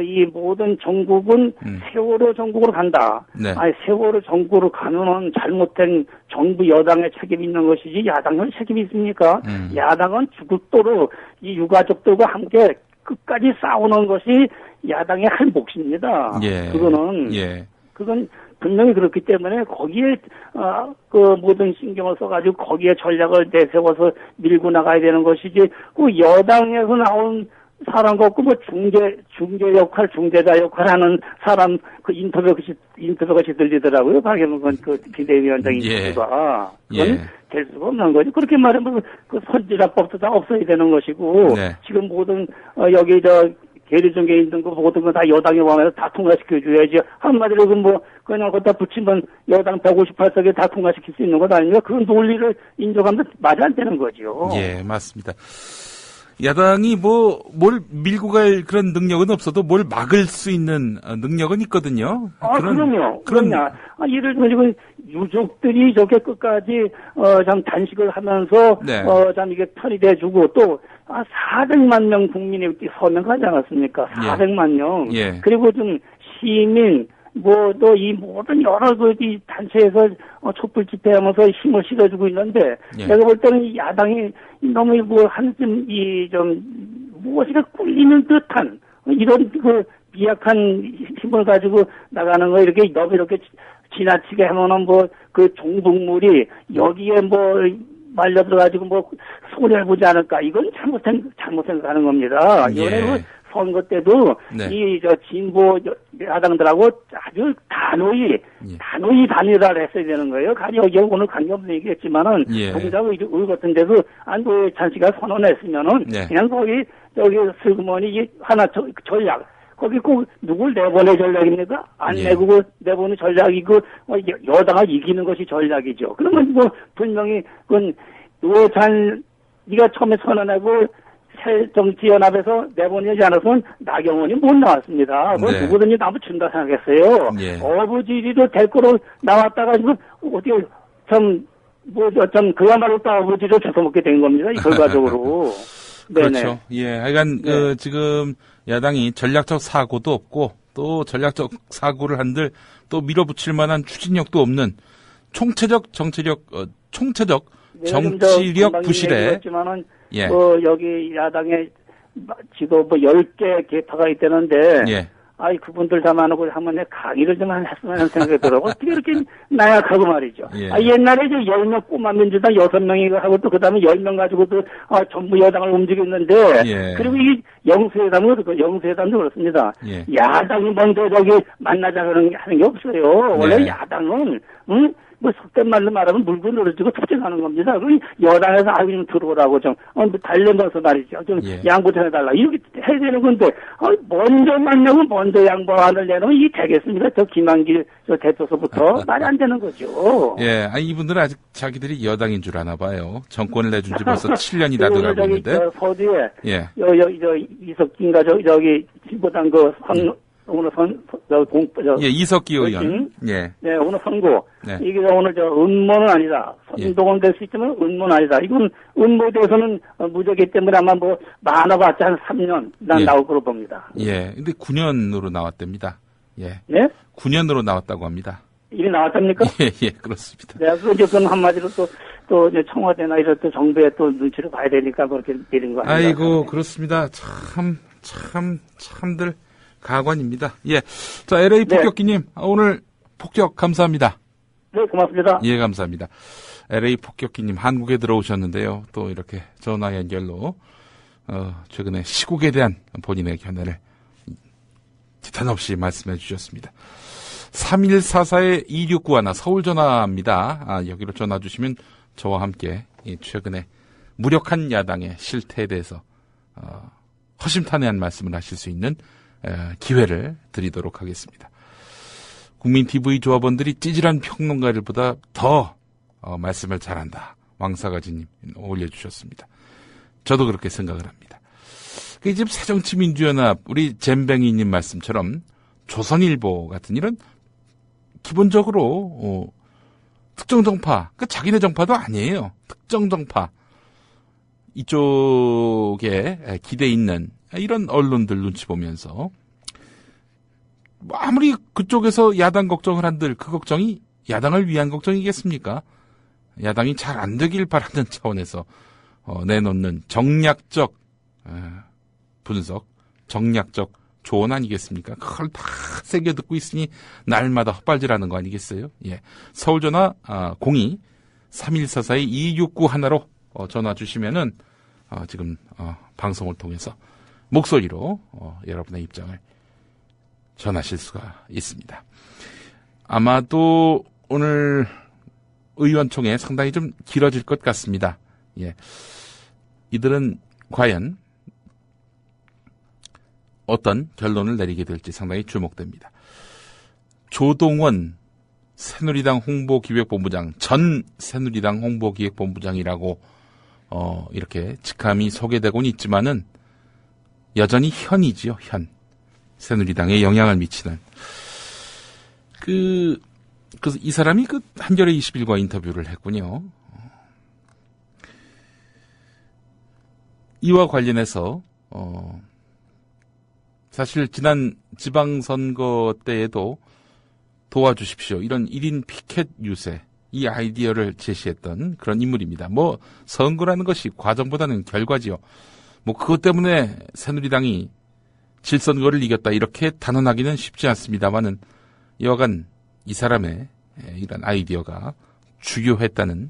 이 모든 정국은 세월호 정국으로 간다. 네. 세월호 정국으로 가면은 잘못된 정부 여당의 책임이 있는 것이지 야당은 책임이 있습니까? 야당은 죽도록 이 유가족들과 함께 끝까지 싸우는 것이 야당의 할 몫입니다. 예. 그건 분명히 그렇기 때문에 거기에 모든 신경을 써가지고 거기에 전략을 내세워서 밀고 나가야 되는 것이지 여당에서 나온 사람 같고 중재 역할 중재자 역할 하는 사람 인터뷰가 들리더라고요. 박영선 비대위원장 인터뷰가. 그건 될 수가 없는 거지. 그렇게 말하면 선진화법도 다 없어야 되는 것이고 지금 모든 여기 계류중에 있는 거 모든 건 다 여당이 원해서 다 통과시켜줘야지. 한마디로 그냥 거기다 붙이면 여당 158석에 다 통과시킬 수 있는 것 아닙니까? 그런 논리를 인정하면 말이 안 되는 거죠. 예, 맞습니다. 야당이 뭘 밀고 갈 그런 능력은 없어도 뭘 막을 수 있는 능력은 있거든요. 그럼요. 예를 들면 유족들이 저렇게 끝까지 참 단식을 하면서 참 이게 편이 돼주고 또 400만 명 국민이 서명하지 않았습니까? 400만 명. 예. 그리고 좀 시민 또 이 모든 여러 이 단체에서 촛불 집회하면서 힘을 실어주고 있는데 내가 볼 때는 이 야당이 너무 무엇이가 꿀리는 듯한 이런 미약한 힘을 가지고 나가는 거 이렇게 너무 이렇게 지나치게 하면은 종북물이 여기에 말려 들어가지고 손해를 보지 않을까 이건 잘못 생각하는 겁니다. 이번에 선거 때도 진보 야당들하고 아주 단호히 단일화를 했어야 되는 거예요. 여기 오늘 관계없는 얘기했지만은 동작 의 같은 데서 안도의 찬씨가 선언했으면은 그냥 여기 슬그머니 하나 전략 거기 꼭 누굴 내보낼 전략입니까? 안 내고 내보는 전략이고 여당을 이기는 것이 전략이죠. 그러면 분명히 그건 네가 처음에 선언하고 새정치연합에서 내보내지 않았으면 나경원이 못 나왔습니다. 누구든지 나무 준다 생각했어요. 어부지리로 될 거로 나왔다가 지금 어떻게 그야말로 또 어부지리로 주워먹게 된 겁니다. 결과적으로. 그렇죠. 예, 하여간 지금 야당이 전략적 사고도 없고 또 전략적 사고를 한들 또 밀어붙일 만한 추진력도 없는 총체적 정치력 부실에 예. 여기 야당에 지도 10개 개파가 있다는데 예. 아이 그분들 담아놓고 한번 강의를 좀 했으면 하는 생각이 들어요. 어떻게 이렇게 나약하고 말이죠. 예. 옛날에 10명 꼬마 민주당 6명이 하고 또 그다음에 10명 가지고 또 전부 여당을 움직였는데 예. 그리고 이 영수회담도 그렇습니다. 예. 야당이 먼저 저기 만나자 하는 게 없어요. 원래 야당은 속된 말로 말하면 물고 늘어지고 투쟁하는 겁니다. 그럼 여당에서 좀 들어오라고 달려넣어서 말이죠. 양보해달라. 이렇게 해야 되는 건데, 먼저 만나고 먼저 양보안을 내놓으면 이 되겠습니다. 김한길 대표서부터 말이 안 되는 거죠. 예, 이분들은 아직 자기들이 여당인 줄 아나 봐요. 정권을 내준 지 벌써 7년이 다 돼가고 있는데. 서두에, 예. 이석진가 진보당 오늘 이석기 의원. 예. 네, 오늘 선고. 네. 이게 오늘 음모는 아니다. 선동은 될 수 있지만 음모는 아니다. 이건 음모에 대해서는 무죄기 때문에 아마 많아봤자 한 3년 나올 거로 봅니다. 예. 근데 9년으로 나왔답니다. 예. 네? 9년으로 나왔다고 합니다. 이게 나왔답니까? 예, 그렇습니다. 네, 그건 한마디로 또 청와대나 이런 또 정부의 또 눈치를 봐야 되니까 그렇게 내린 거 아닌가. 아이고, 그렇습니다. 참들. 가관입니다. 예. 자, LA 폭격기님, 오늘 폭격 감사합니다. 네, 고맙습니다. 예, 감사합니다. LA 폭격기님, 한국에 들어오셨는데요. 또 이렇게 전화 연결로, 최근에 시국에 대한 본인의 견해를 기탄 없이 말씀해 주셨습니다. 3144-2691 서울 전화입니다. 여기로 전화 주시면 저와 함께 최근에 무력한 야당의 실태에 대해서, 허심탄회한 말씀을 하실 수 있는 기회를 드리도록 하겠습니다. 국민 TV 조합원들이 찌질한 평론가들보다 더 말씀을 잘한다. 왕사가지님 올려주셨습니다. 저도 그렇게 생각을 합니다. 지금 새정치민주연합 우리 잼뱅이님 말씀처럼 조선일보 같은 이런 기본적으로 특정 정파, 자기네 정파도 아니에요. 특정 정파 이쪽에 기대 있는 이런 언론들 눈치 보면서 아무리 그쪽에서 야당 걱정을 한들 그 걱정이 야당을 위한 걱정이겠습니까? 야당이 잘 안 되길 바라는 차원에서 내놓는 정략적 분석, 정략적 조언 아니겠습니까? 그걸 다 새겨 듣고 있으니 날마다 헛발질하는 거 아니겠어요? 예. 서울전화 02-3144-2691로 전화 주시면은 지금 방송을 통해서 목소리로 여러분의 입장을 전하실 수가 있습니다. 아마도 오늘 의원총회 상당히 좀 길어질 것 같습니다. 예. 이들은 과연 어떤 결론을 내리게 될지 상당히 주목됩니다. 조동원 새누리당 홍보기획본부장, 전 새누리당 홍보기획본부장이라고 이렇게 직함이 소개되고는 있지만은 여전히 현이지요, 현. 새누리당에 영향을 미치는. 그래서 이 사람이 한겨레 21과 인터뷰를 했군요. 이와 관련해서, 사실 지난 지방선거 때에도 도와주십시오. 이런 1인 피켓 유세, 이 아이디어를 제시했던 그런 인물입니다. 선거라는 것이 과정보다는 결과지요. 그것 때문에 새누리당이 질선거를 이겼다 이렇게 단언하기는 쉽지 않습니다만은 여하간 이 사람의 이런 아이디어가 주요했다는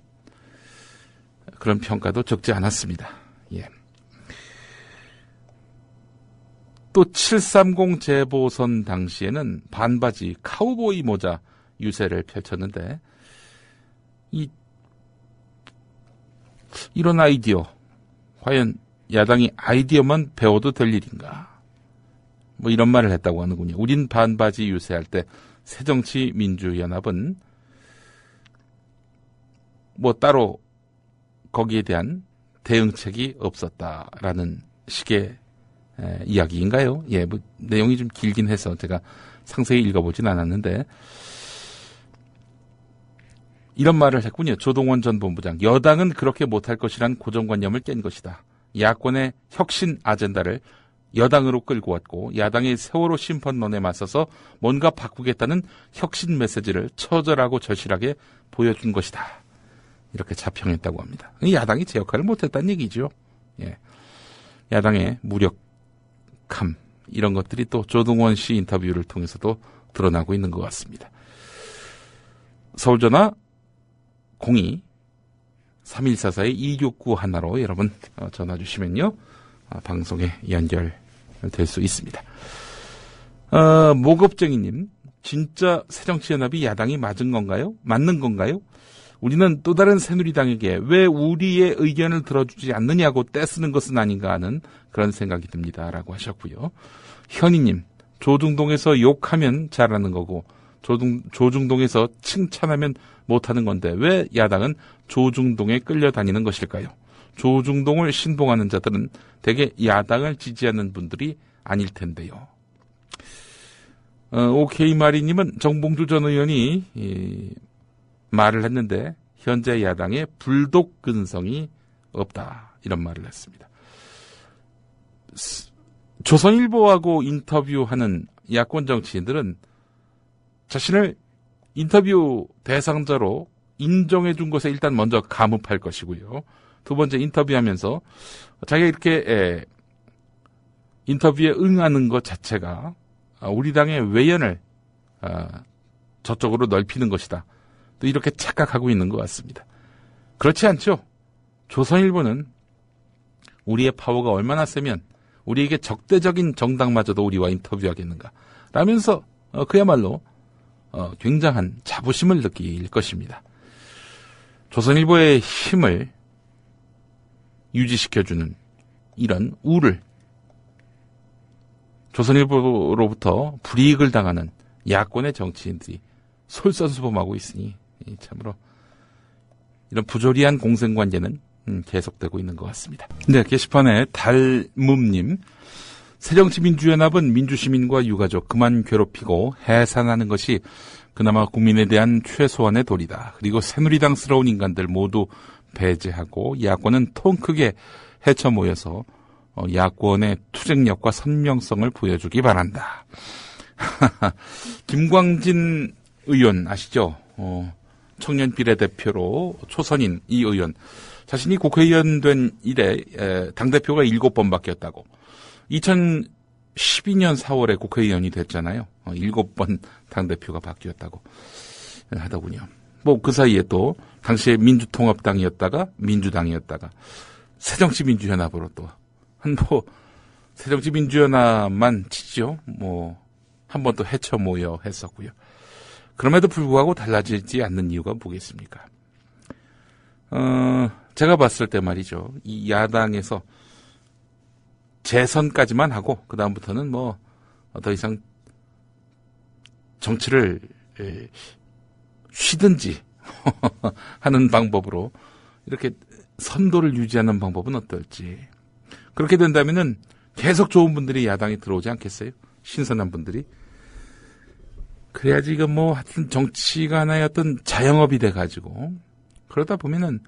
그런 평가도 적지 않았습니다. 예. 또 730 재보선 당시에는 반바지 카우보이 모자 유세를 펼쳤는데 이런 아이디어 과연 야당이 아이디어만 배워도 될 일인가? 이런 말을 했다고 하는군요. 우린 반바지 유세할 때 새정치민주연합은 따로 거기에 대한 대응책이 없었다라는 식의 이야기인가요? 예, 내용이 좀 길긴 해서 제가 상세히 읽어보진 않았는데 이런 말을 했군요. 조동원 전 본부장. 여당은 그렇게 못할 것이란 고정관념을 깬 것이다. 야권의 혁신 아젠다를 여당으로 끌고 왔고 야당의 세월호 심판론에 맞서서 뭔가 바꾸겠다는 혁신 메시지를 처절하고 절실하게 보여준 것이다. 이렇게 자평했다고 합니다. 야당이 제 역할을 못했다는 얘기죠. 예. 야당의 무력함 이런 것들이 또 조동원 씨 인터뷰를 통해서도 드러나고 있는 것 같습니다. 서울전화 02-3144-2691로 여러분 전화 주시면요. 방송에 연결될 수 있습니다. 모급쟁이님, 진짜 새정치연합이 야당이 맞은 건가요? 맞는 건가요? 우리는 또 다른 새누리당에게 왜 우리의 의견을 들어주지 않느냐고 떼쓰는 것은 아닌가 하는 그런 생각이 듭니다. 라고 하셨고요. 현희님, 조중동에서 욕하면 잘하는 거고 조중동에서 칭찬하면 못하는 건데 왜 야당은 조중동에 끌려다니는 것일까요? 조중동을 신봉하는 자들은 대개 야당을 지지하는 분들이 아닐 텐데요. 오케이 마리님은 정봉주 전 의원이 말을 했는데 현재 야당에 불독 근성이 없다 이런 말을 했습니다. 조선일보하고 인터뷰하는 야권 정치인들은 자신을 인터뷰 대상자로 인정해 준 것에 일단 먼저 감흡할 것이고요. 두 번째 인터뷰하면서 자기가 이렇게 인터뷰에 응하는 것 자체가 우리 당의 외연을 저쪽으로 넓히는 것이다. 또 이렇게 착각하고 있는 것 같습니다. 그렇지 않죠? 조선일보는 우리의 파워가 얼마나 세면 우리에게 적대적인 정당마저도 우리와 인터뷰하겠는가 라면서 그야말로 굉장한 자부심을 느낄 것입니다. 조선일보의 힘을 유지시켜주는 이런 우를 조선일보로부터 불이익을 당하는 야권의 정치인들이 솔선수범하고 있으니 참으로 이런 부조리한 공생관계는 계속되고 있는 것 같습니다. 네, 게시판에 달뭄님, 새정치민주연합은 민주시민과 유가족 그만 괴롭히고 해산하는 것이 그나마 국민에 대한 최소한의 도리다. 그리고 새누리당스러운 인간들 모두 배제하고 야권은 통 크게 헤쳐 모여서 야권의 투쟁력과 선명성을 보여주기 바란다. 김광진 의원 아시죠? 청년 비례대표로 초선인 이 의원. 자신이 국회의원 된 이래 당대표가 7번 바뀌었다고. 2012년 4월에 국회의원이 됐잖아요. 7번 당대표가 바뀌었다고 하더군요. 뭐 그 사이에 또 당시에 민주통합당이었다가 민주당이었다가 새정치민주연합으로 또 뭐 새정치민주연합만 치죠. 뭐 한 번 또 헤쳐 모여 했었고요. 그럼에도 불구하고 달라지지 않는 이유가 뭐겠습니까? 제가 봤을 때 말이죠. 이 야당에서 재선까지만 하고 그 다음부터는 뭐 더 이상 정치를 쉬든지 하는 방법으로 이렇게 선도를 유지하는 방법은 어떨지. 그렇게 된다면은 계속 좋은 분들이 야당에 들어오지 않겠어요? 신선한 분들이. 그래야지 이거 뭐 하여튼 정치가 하나의 어떤 자영업이 돼가지고 그러다 보면은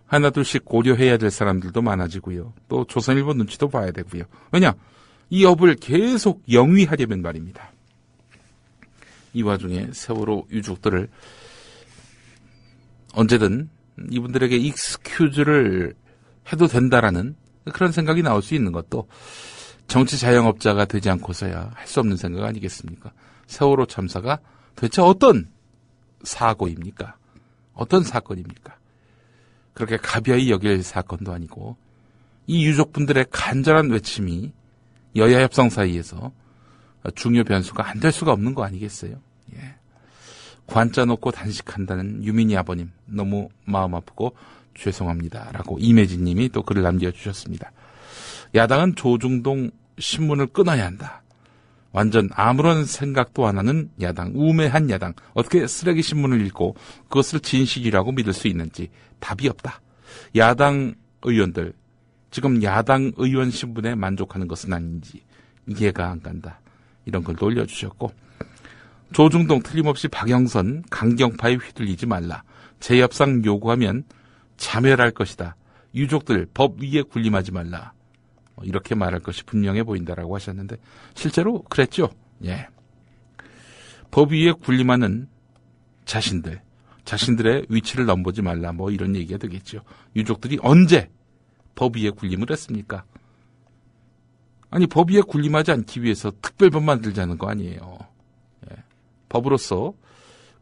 하나둘씩 고려해야 될 사람들도 많아지고요. 또 조선일보 눈치도 봐야 되고요. 왜냐? 이 업을 계속 영위하려면 말입니다. 이 와중에 세월호 유족들을 언제든 이분들에게 익스큐즈를 해도 된다라는 그런 생각이 나올 수 있는 것도 정치 자영업자가 되지 않고서야 할 수 없는 생각 아니겠습니까? 세월호 참사가 도대체 어떤 사고입니까? 어떤 사건입니까? 그렇게 가벼이 여길 사건도 아니고 이 유족분들의 간절한 외침이 여야 협상 사이에서 중요 변수가 안 될 수가 없는 거 아니겠어요? 예. 관짜 놓고 단식한다는 유민희 아버님 너무 마음 아프고 죄송합니다. 라고 이매진 님이 또 글을 남겨주셨습니다. 야당은 조중동 신문을 끊어야 한다. 완전 아무런 생각도 안 하는 야당, 우매한 야당. 어떻게 쓰레기 신문을 읽고 그것을 진실이라고 믿을 수 있는지 답이 없다. 야당 의원들, 지금 야당 의원 신분에 만족하는 것은 아닌지 이해가 안 간다. 이런 글도 올려주셨고, 조중동 틀림없이 박영선 강경파에 휘둘리지 말라. 재협상 요구하면 자멸할 것이다. 유족들 법 위에 군림하지 말라. 이렇게 말할 것이 분명해 보인다라고 하셨는데 실제로 그랬죠. 예. 법 위에 군림하는 자신들의 위치를 넘보지 말라. 뭐 이런 얘기가 되겠죠. 유족들이 언제 법 위에 군림을 했습니까? 아니 법 위에 군림하지 않기 위해서 특별법 만들자는 거 아니에요. 예. 법으로서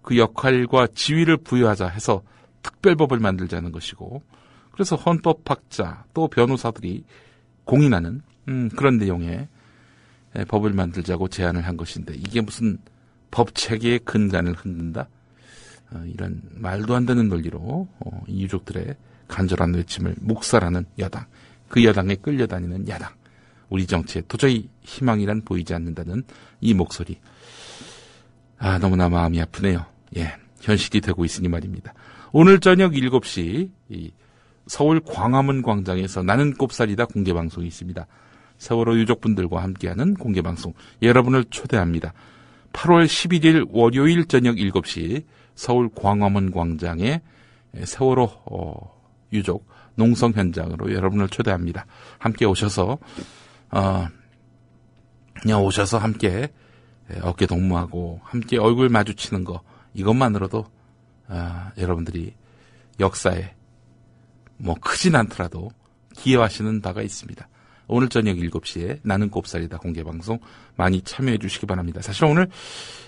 그 역할과 지위를 부여하자 해서 특별법을 만들자는 것이고 그래서 헌법학자 또 변호사들이 공인하는 그런 내용의 법을 만들자고 제안을 한 것인데 이게 무슨 법체계의 근간을 흔든다? 이런 말도 안 되는 논리로 이 유족들의 간절한 외침을 묵살하는 여당, 그 여당에 끌려다니는 야당, 우리 정치에 도저히 희망이란 보이지 않는다는 이 목소리. 너무나 마음이 아프네요. 예, 현실이 되고 있으니 말입니다. 오늘 저녁 7시 서울 광화문 광장에서 나는 꼽살이다 공개방송이 있습니다. 세월호 유족분들과 함께하는 공개방송 여러분을 초대합니다. 8월 11일 월요일 저녁 7시 서울 광화문 광장에 세월호 유족 농성 현장으로 여러분을 초대합니다. 함께 오셔서 그냥 오셔서 함께 어깨 동무하고 함께 얼굴 마주치는 거 이것만으로도 여러분들이 역사에 뭐 크진 않더라도 기여하시는 바가 있습니다. 오늘 저녁 7시에 나는 꼽살이다 공개방송 많이 참여해 주시기 바랍니다. 사실 오늘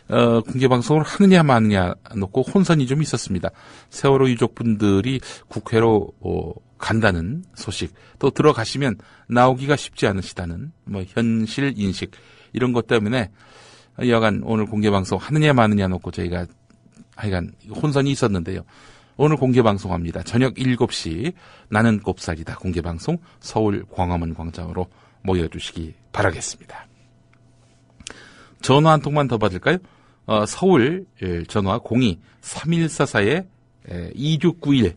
공개방송을 하느냐 마느냐 놓고 혼선이 좀 있었습니다. 세월호 유족분들이 국회로 간다는 소식 또 들어가시면 나오기가 쉽지 않으시다는 뭐 현실 인식 이런 것 때문에 여간 오늘 공개방송 하느냐 마느냐 놓고 저희가 하여간 혼선이 있었는데요. 오늘 공개방송합니다. 저녁 7시 나는 꼽살이다 공개방송 서울 광화문 광장으로 모여주시기 바라겠습니다. 전화 한 통만 더 받을까요? 서울 전화 02-3144-2691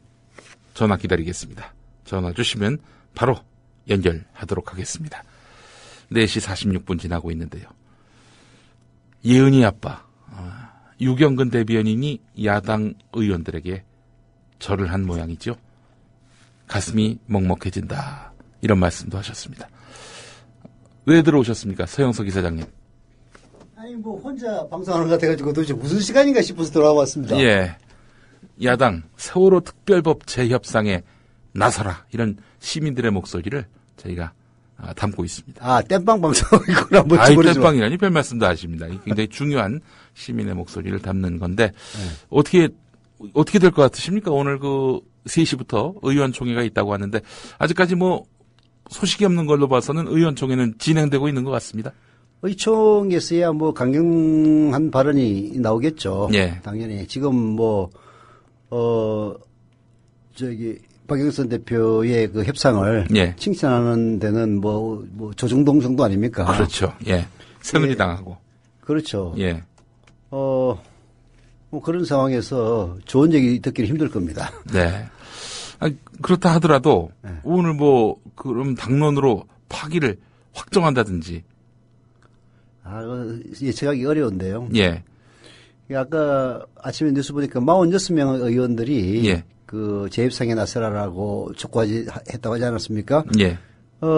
전화 기다리겠습니다. 전화 주시면 바로 연결하도록 하겠습니다. 4시 46분 지나고 있는데요. 예은이 아빠 유경근 대변인이 야당 의원들에게 절을 한 모양이죠. 가슴이 먹먹해진다. 이런 말씀도 하셨습니다. 왜 들어오셨습니까? 서영석 이사장님. 아니 뭐 혼자 방송하는 것 같아가지고 도대체 무슨 시간인가 싶어서 돌아왔습니다. 예, 야당 세월호 특별법 재협상에 나서라. 이런 시민들의 목소리를 저희가 담고 있습니다. 땜빵 방송이구나. 땜빵이라니 별 말씀도 하십니다. 굉장히 중요한 시민의 목소리를 담는 건데 어떻게 될 것 같으십니까? 오늘 3시부터 의원총회가 있다고 하는데 아직까지 뭐 소식이 없는 걸로 봐서는 의원총회는 진행되고 있는 것 같습니다. 의총에서야 뭐 강경한 발언이 나오겠죠. 예. 당연히 지금 박영선 대표의 그 협상을 칭찬하는 데는 뭐 조중동 정도 아닙니까? 그렇죠. 예. 새누리당하고. 그렇죠. 예. 뭐 그런 상황에서 좋은 얘기 듣기는 힘들 겁니다. 네. 그렇다 하더라도 오늘 그럼 당론으로 파기를 확정한다든지. 예측하기 어려운데요. 예. 아까 아침에 뉴스 보니까 46명 의원들이 그 재협상에 나서라라고 촉구했다고 하지 않았습니까? 예.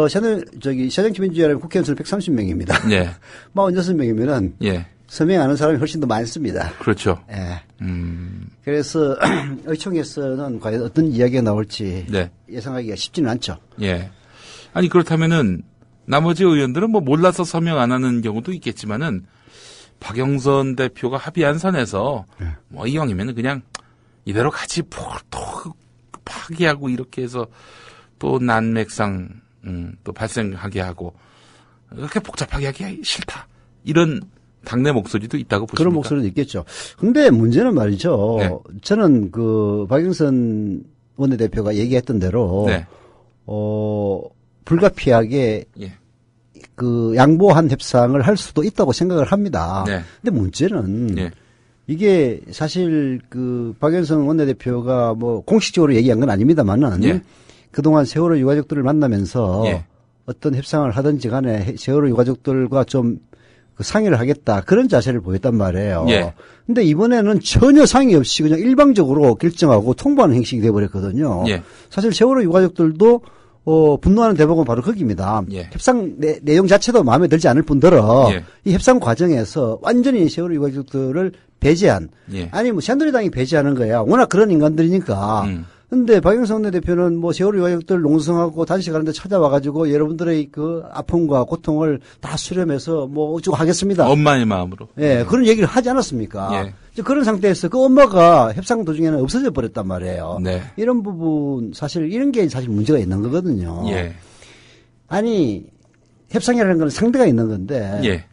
새정치민주연합 국회의원 수는 130명입니다. 예. 46명이면은 서명하는 사람이 훨씬 더 많습니다. 그렇죠. 예. 그래서 의총에서는 과연 어떤 이야기가 나올지 예상하기가 쉽지는 않죠. 예. 아니 그렇다면은 나머지 의원들은 몰라서 서명 안 하는 경우도 있겠지만은 박영선 대표가 합의한 선에서 이왕이면은 그냥 이대로 같이 또 파기하고 이렇게 해서 또 난맥상 또 발생하게 하고 그렇게 복잡하게 하기 싫다. 이런 당내 목소리도 있다고 보십니까? 그런 목소리도 있겠죠. 근데 문제는 말이죠. 저는 박영선 원내대표가 얘기했던 대로 불가피하게 그 양보한 협상을 할 수도 있다고 생각을 합니다. 근데 문제는 이게 사실 박영선 원내대표가 공식적으로 얘기한 건 아닙니다만은 그동안 세월호 유가족들을 만나면서 어떤 협상을 하든지 간에 세월호 유가족들과 좀 상의를 하겠다 그런 자세를 보였단 말이에요. 예. 근데 이번에는 전혀 상의 없이 그냥 일방적으로 결정하고 통보하는 형식이 돼버렸거든요. 예. 사실 세월호 유가족들도 분노하는 대목은 바로 거기입니다. 예. 협상 내용 자체도 마음에 들지 않을 뿐더러 예. 이 협상 과정에서 완전히 세월호 유가족들을 배제한 예. 아니 뭐 새누리당이 배제하는 거야. 워낙 그런 인간들이니까. 근데 박영선 원내대표는 뭐 세월호 유가족들 농성하고 단식하는데 찾아와가지고 여러분들의 그 아픔과 고통을 다 수렴해서 뭐 어쩌고 하겠습니다. 엄마의 마음으로. 예, 그런 얘기를 하지 않았습니까? 예. 그런 상태에서 그 엄마가 협상 도중에는 없어져 버렸단 말이에요. 네. 이런 부분 사실 이런 게 사실 문제가 있는 거거든요. 예. 아니 협상이라는 건 상대가 있는 건데 예.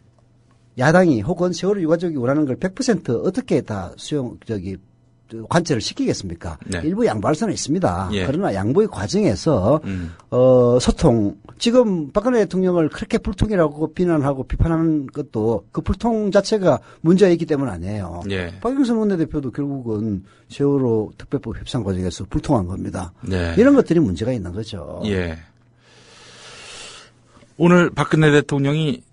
야당이 혹은 세월호 유가족이 원하는 걸 100% 어떻게 다 관철을 시키겠습니까? 네. 일부 양보할 수는 있습니다. 예. 그러나 양보의 과정에서 소통 지금 박근혜 대통령을 그렇게 불통이라고 비난하고 비판하는 것도 그 불통 자체가 문제가 있기 때문 아니에요. 예. 박영선 원내대표도 결국은 세월호 특별법 협상 과정에서 불통한 겁니다. 네. 이런 것들이 문제가 있는 거죠. 예. 오늘 박근혜 대통령이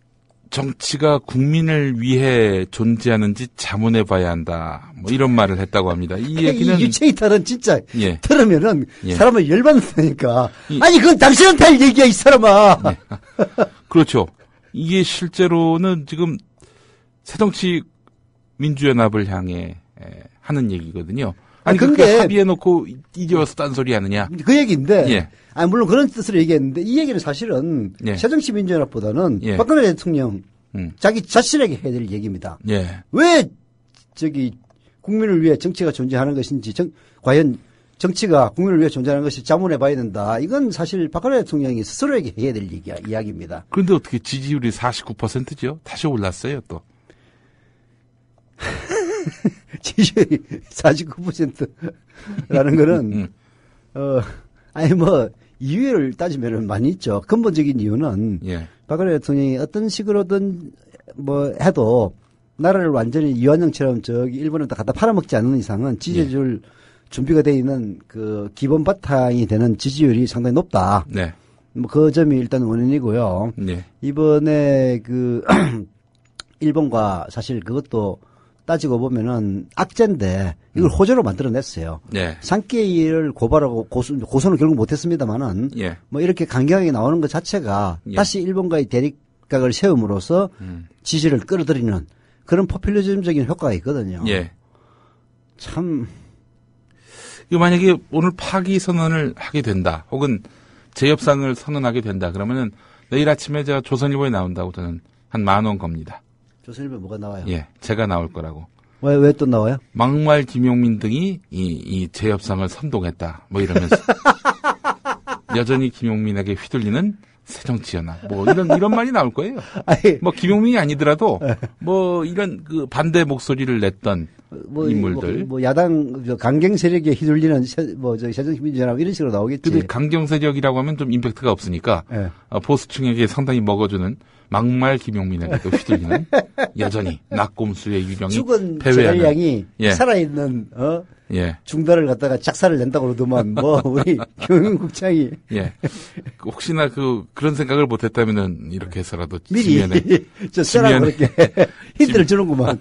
정치가 국민을 위해 존재하는지 자문해 봐야 한다. 뭐 이런 말을 했다고 합니다. 이 얘기는 이 유체이탈은 진짜 예. 들으면은 예. 사람을 열받는다니까. 아니 그건 당신한테 할 얘기야 이 사람아. 네. 그렇죠. 이게 실제로는 지금 새정치민주연합을 향해 하는 얘기거든요. 아니 근데 합의해놓고 이제 와서 딴소리 하느냐. 그 얘기인데. 예. 아니 물론 그런 뜻으로 얘기했는데 이 얘기는 사실은 예. 새정치민주연합보다는 예. 박근혜 대통령 자기 자신에게 해야 될 얘기입니다. 예. 왜 국민을 위해 정치가 존재하는 것인지 과연 정치가 국민을 위해 존재하는 것이 자문해 봐야 된다. 이건 사실 박근혜 대통령이 스스로에게 해야 될 이야기입니다. 그런데 어떻게 지지율이 49%죠? 다시 올랐어요 또. 지지율이 49%라는 거는 아니 뭐 이유를 따지면은 많이 있죠. 근본적인 이유는 예. 박근혜 대통령이 어떤 식으로든 뭐 해도 나라를 완전히 이완영처럼 저기 일본에다 갖다 팔아먹지 않는 이상은 지지해줄 준비가 돼 있는 그 기본 바탕이 되는 지지율이 상당히 높다. 네. 뭐 그 점이 일단 원인이고요. 네. 이번에 그 일본과 사실 그것도 따지고 보면은 악재인데 이걸 호재로 만들어냈어요. 네. 산케이를 고발하고 고소는 결국 못했습니다만은 예. 뭐 이렇게 강경하게 나오는 것 자체가 예. 다시 일본과의 대립각을 세움으로써 지지를 끌어들이는 그런 포퓰리즘적인 효과가 있거든요. 예. 참. 이거 만약에 오늘 파기 선언을 하게 된다, 혹은 재협상을 선언하게 된다, 그러면은 내일 아침에 제가 조선일보에 나온다고 저는 한 10,000원 겁니다. 조선일보에 뭐가 나와요? 예, 제가 나올 거라고. 왜 또 나와요? 막말 김용민 등이 이 재협상을 선동했다, 뭐 이러면서. 여전히 김용민에게 휘둘리는 새정치연합, 뭐 이런 말이 나올 거예요. 아니, 뭐 김용민이 아니더라도 뭐 이런 그 반대 목소리를 냈던 인물들, 뭐 야당 강경 세력에 휘둘리는 새정치민주연합 이런 식으로 나오겠지. 근데 강경 세력이라고 하면 좀 임팩트가 없으니까 네. 보수층에게 상당히 먹어주는 막말 김용민에게 또 휘둘리는 여전히 낙곰수의 유령이 죽은 패배하는 제갈량이 예. 살아있는 예. 중달을 갖다가 작사를 낸다고 그러더만 뭐 우리 경영국장이 예. 혹시나 그런 생각을 못했다면은 이렇게 해서라도 미리 저 써라고 그렇게 힌트를 주는구만.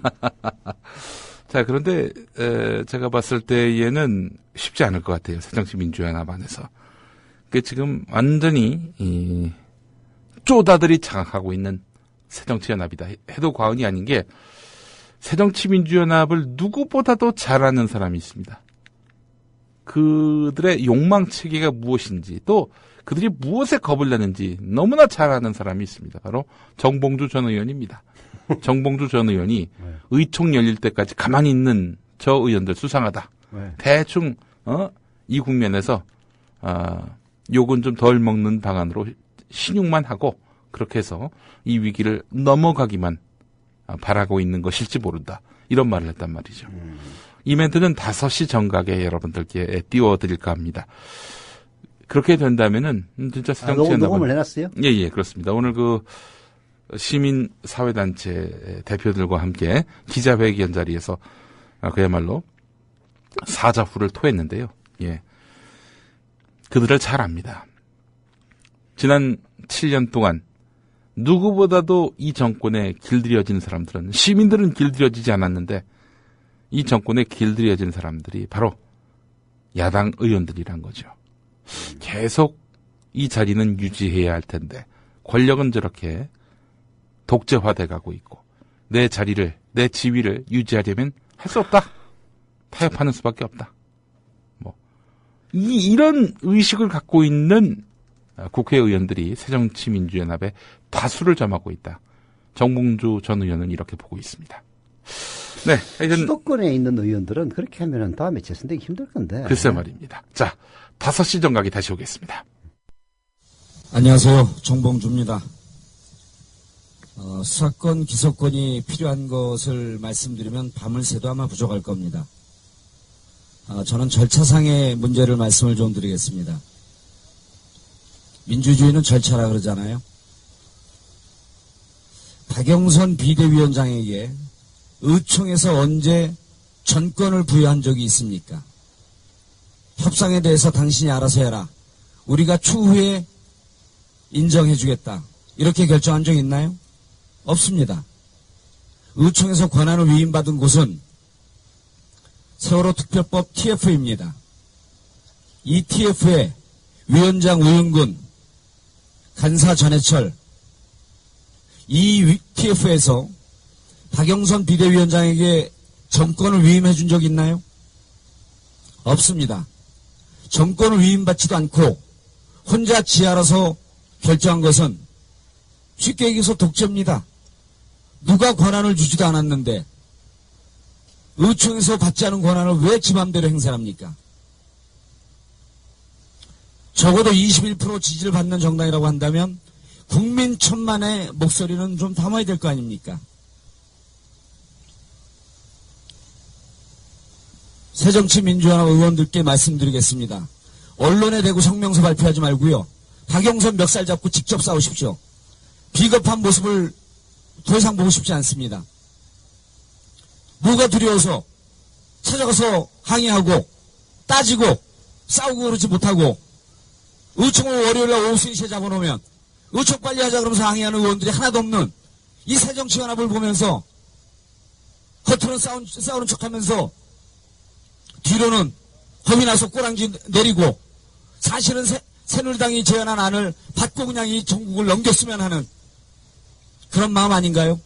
자, 그런데 제가 봤을 때에는 쉽지 않을 것 같아요. 새정치민주연합 안에서. 그 지금 완전히 쪼다들이 장악하고 있는 새정치연합이다 해도 과언이 아닌 게, 새정치민주연합을 누구보다도 잘 아는 사람이 있습니다. 그들의 욕망 체계가 무엇인지, 또 그들이 무엇에 겁을 내는지 너무나 잘 아는 사람이 있습니다. 바로 정봉주 전 의원입니다. 정봉주 전 의원이 의총 열릴 때까지 가만히 있는 저 의원들 수상하다. 대충 이 국면에서 욕은 좀 덜 먹는 방안으로 신용만 하고 그렇게 해서 이 위기를 넘어가기만 바라고 있는 것일지 모른다. 이런 말을 했단 말이죠. 이 멘트는 5시 정각에 여러분들께 띄워드릴까 합니다. 그렇게 된다면은 진짜 새정치연합은 녹음을 해놨어요? 예, 그렇습니다. 오늘 그 시민 사회단체 대표들과 함께 기자회견 자리에서 그야말로 사자후를 토했는데요. 예, 그들을 잘 압니다. 지난 7년 동안 누구보다도 이 정권에 길들여진 사람들은, 시민들은 길들여지지 않았는데 이 정권에 길들여진 사람들이 바로 야당 의원들이란 거죠. 계속 이 자리는 유지해야 할 텐데 권력은 저렇게 독재화돼 가고 있고 내 자리를, 내 지위를 유지하려면 할 수 없다. 타협하는 수밖에 없다. 이런 의식을 갖고 있는 국회의원들이 새정치민주연합의 다수를 점하고 있다. 정봉주 전 의원은 이렇게 보고 있습니다. 네, 수도권에 있는 의원들은 그렇게 하면 다음에 재선되기 힘들 건데. 글쎄 말입니다. 자, 5시 정각에 다시 오겠습니다. 안녕하세요. 정봉주입니다. 수사권, 기소권이 필요한 것을 말씀드리면 밤을 새도 아마 부족할 겁니다. 저는 절차상의 문제를 말씀을 좀 드리겠습니다. 민주주의는 절차라 그러잖아요. 박영선 비대위원장에게 의총에서 언제 전권을 부여한 적이 있습니까? 협상에 대해서 당신이 알아서 해라. 우리가 추후에 인정해주겠다. 이렇게 결정한 적 있나요? 없습니다. 의총에서 권한을 위임받은 곳은 세월호 특별법 TF입니다. 이 TF에 위원장 우윤근, 간사 전해철, 이 TF에서 박영선 비대위원장에게 정권을 위임해 준 적 있나요? 없습니다. 정권을 위임받지도 않고 혼자 지알아서 결정한 것은 쉽게 얘기해서 독재입니다. 누가 권한을 주지도 않았는데 의총에서 받지 않은 권한을 왜 지 맘대로 행사합니까? 적어도 21% 지지를 받는 정당이라고 한다면 국민 천만의 목소리는 좀 담아야 될 거 아닙니까? 새정치민주연합 의원들께 말씀드리겠습니다. 언론에 대고 성명서 발표하지 말고요. 박영선 멱살 잡고 직접 싸우십시오. 비겁한 모습을 더 이상 보고 싶지 않습니다. 뭐가 두려워서 찾아가서 항의하고 따지고 싸우고 그러지 못하고 의총을 월요일날 오후 3시에 잡아놓으면 의총 빨리 하자 그러면서 항의하는 의원들이 하나도 없는 이 새정치연합을 보면서 겉으로는 싸우는 척하면서 뒤로는 겁이 나서 꼬랑지 내리고 사실은 새누리당이 제안한 안을 받고 그냥 이 전국을 넘겼으면 하는 그런 마음 아닌가요?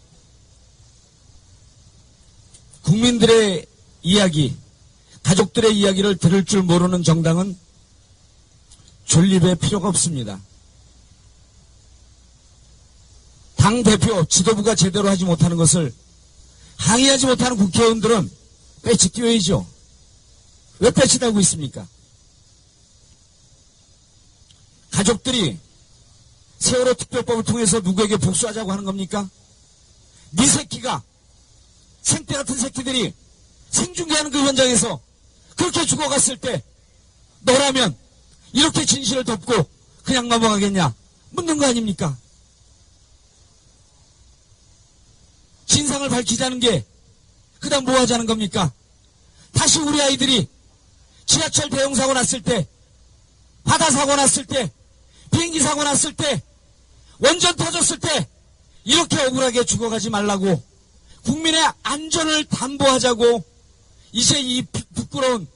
국민들의 이야기, 가족들의 이야기를 들을 줄 모르는 정당은 존립의 필요가 없습니다. 당대표, 지도부가 제대로 하지 못하는 것을 항의하지 못하는 국회의원들은 빼치 뛰어야죠. 왜 빼치다고 있습니까? 가족들이 세월호 특별법을 통해서 누구에게 복수하자고 하는 겁니까? 네 새끼가, 생떼 같은 새끼들이 생중계하는 그 현장에서 그렇게 죽어갔을 때 너라면 이렇게 진실을 덮고 그냥 넘어가겠냐? 묻는 거 아닙니까? 진상을 밝히자는 게 그다음 뭐 하자는 겁니까? 다시 우리 아이들이 지하철 대형 사고 났을 때, 바다 사고 났을 때, 비행기 사고 났을 때, 원전 터졌을 때 이렇게 억울하게 죽어가지 말라고, 국민의 안전을 담보하자고, 이제 이 부끄러운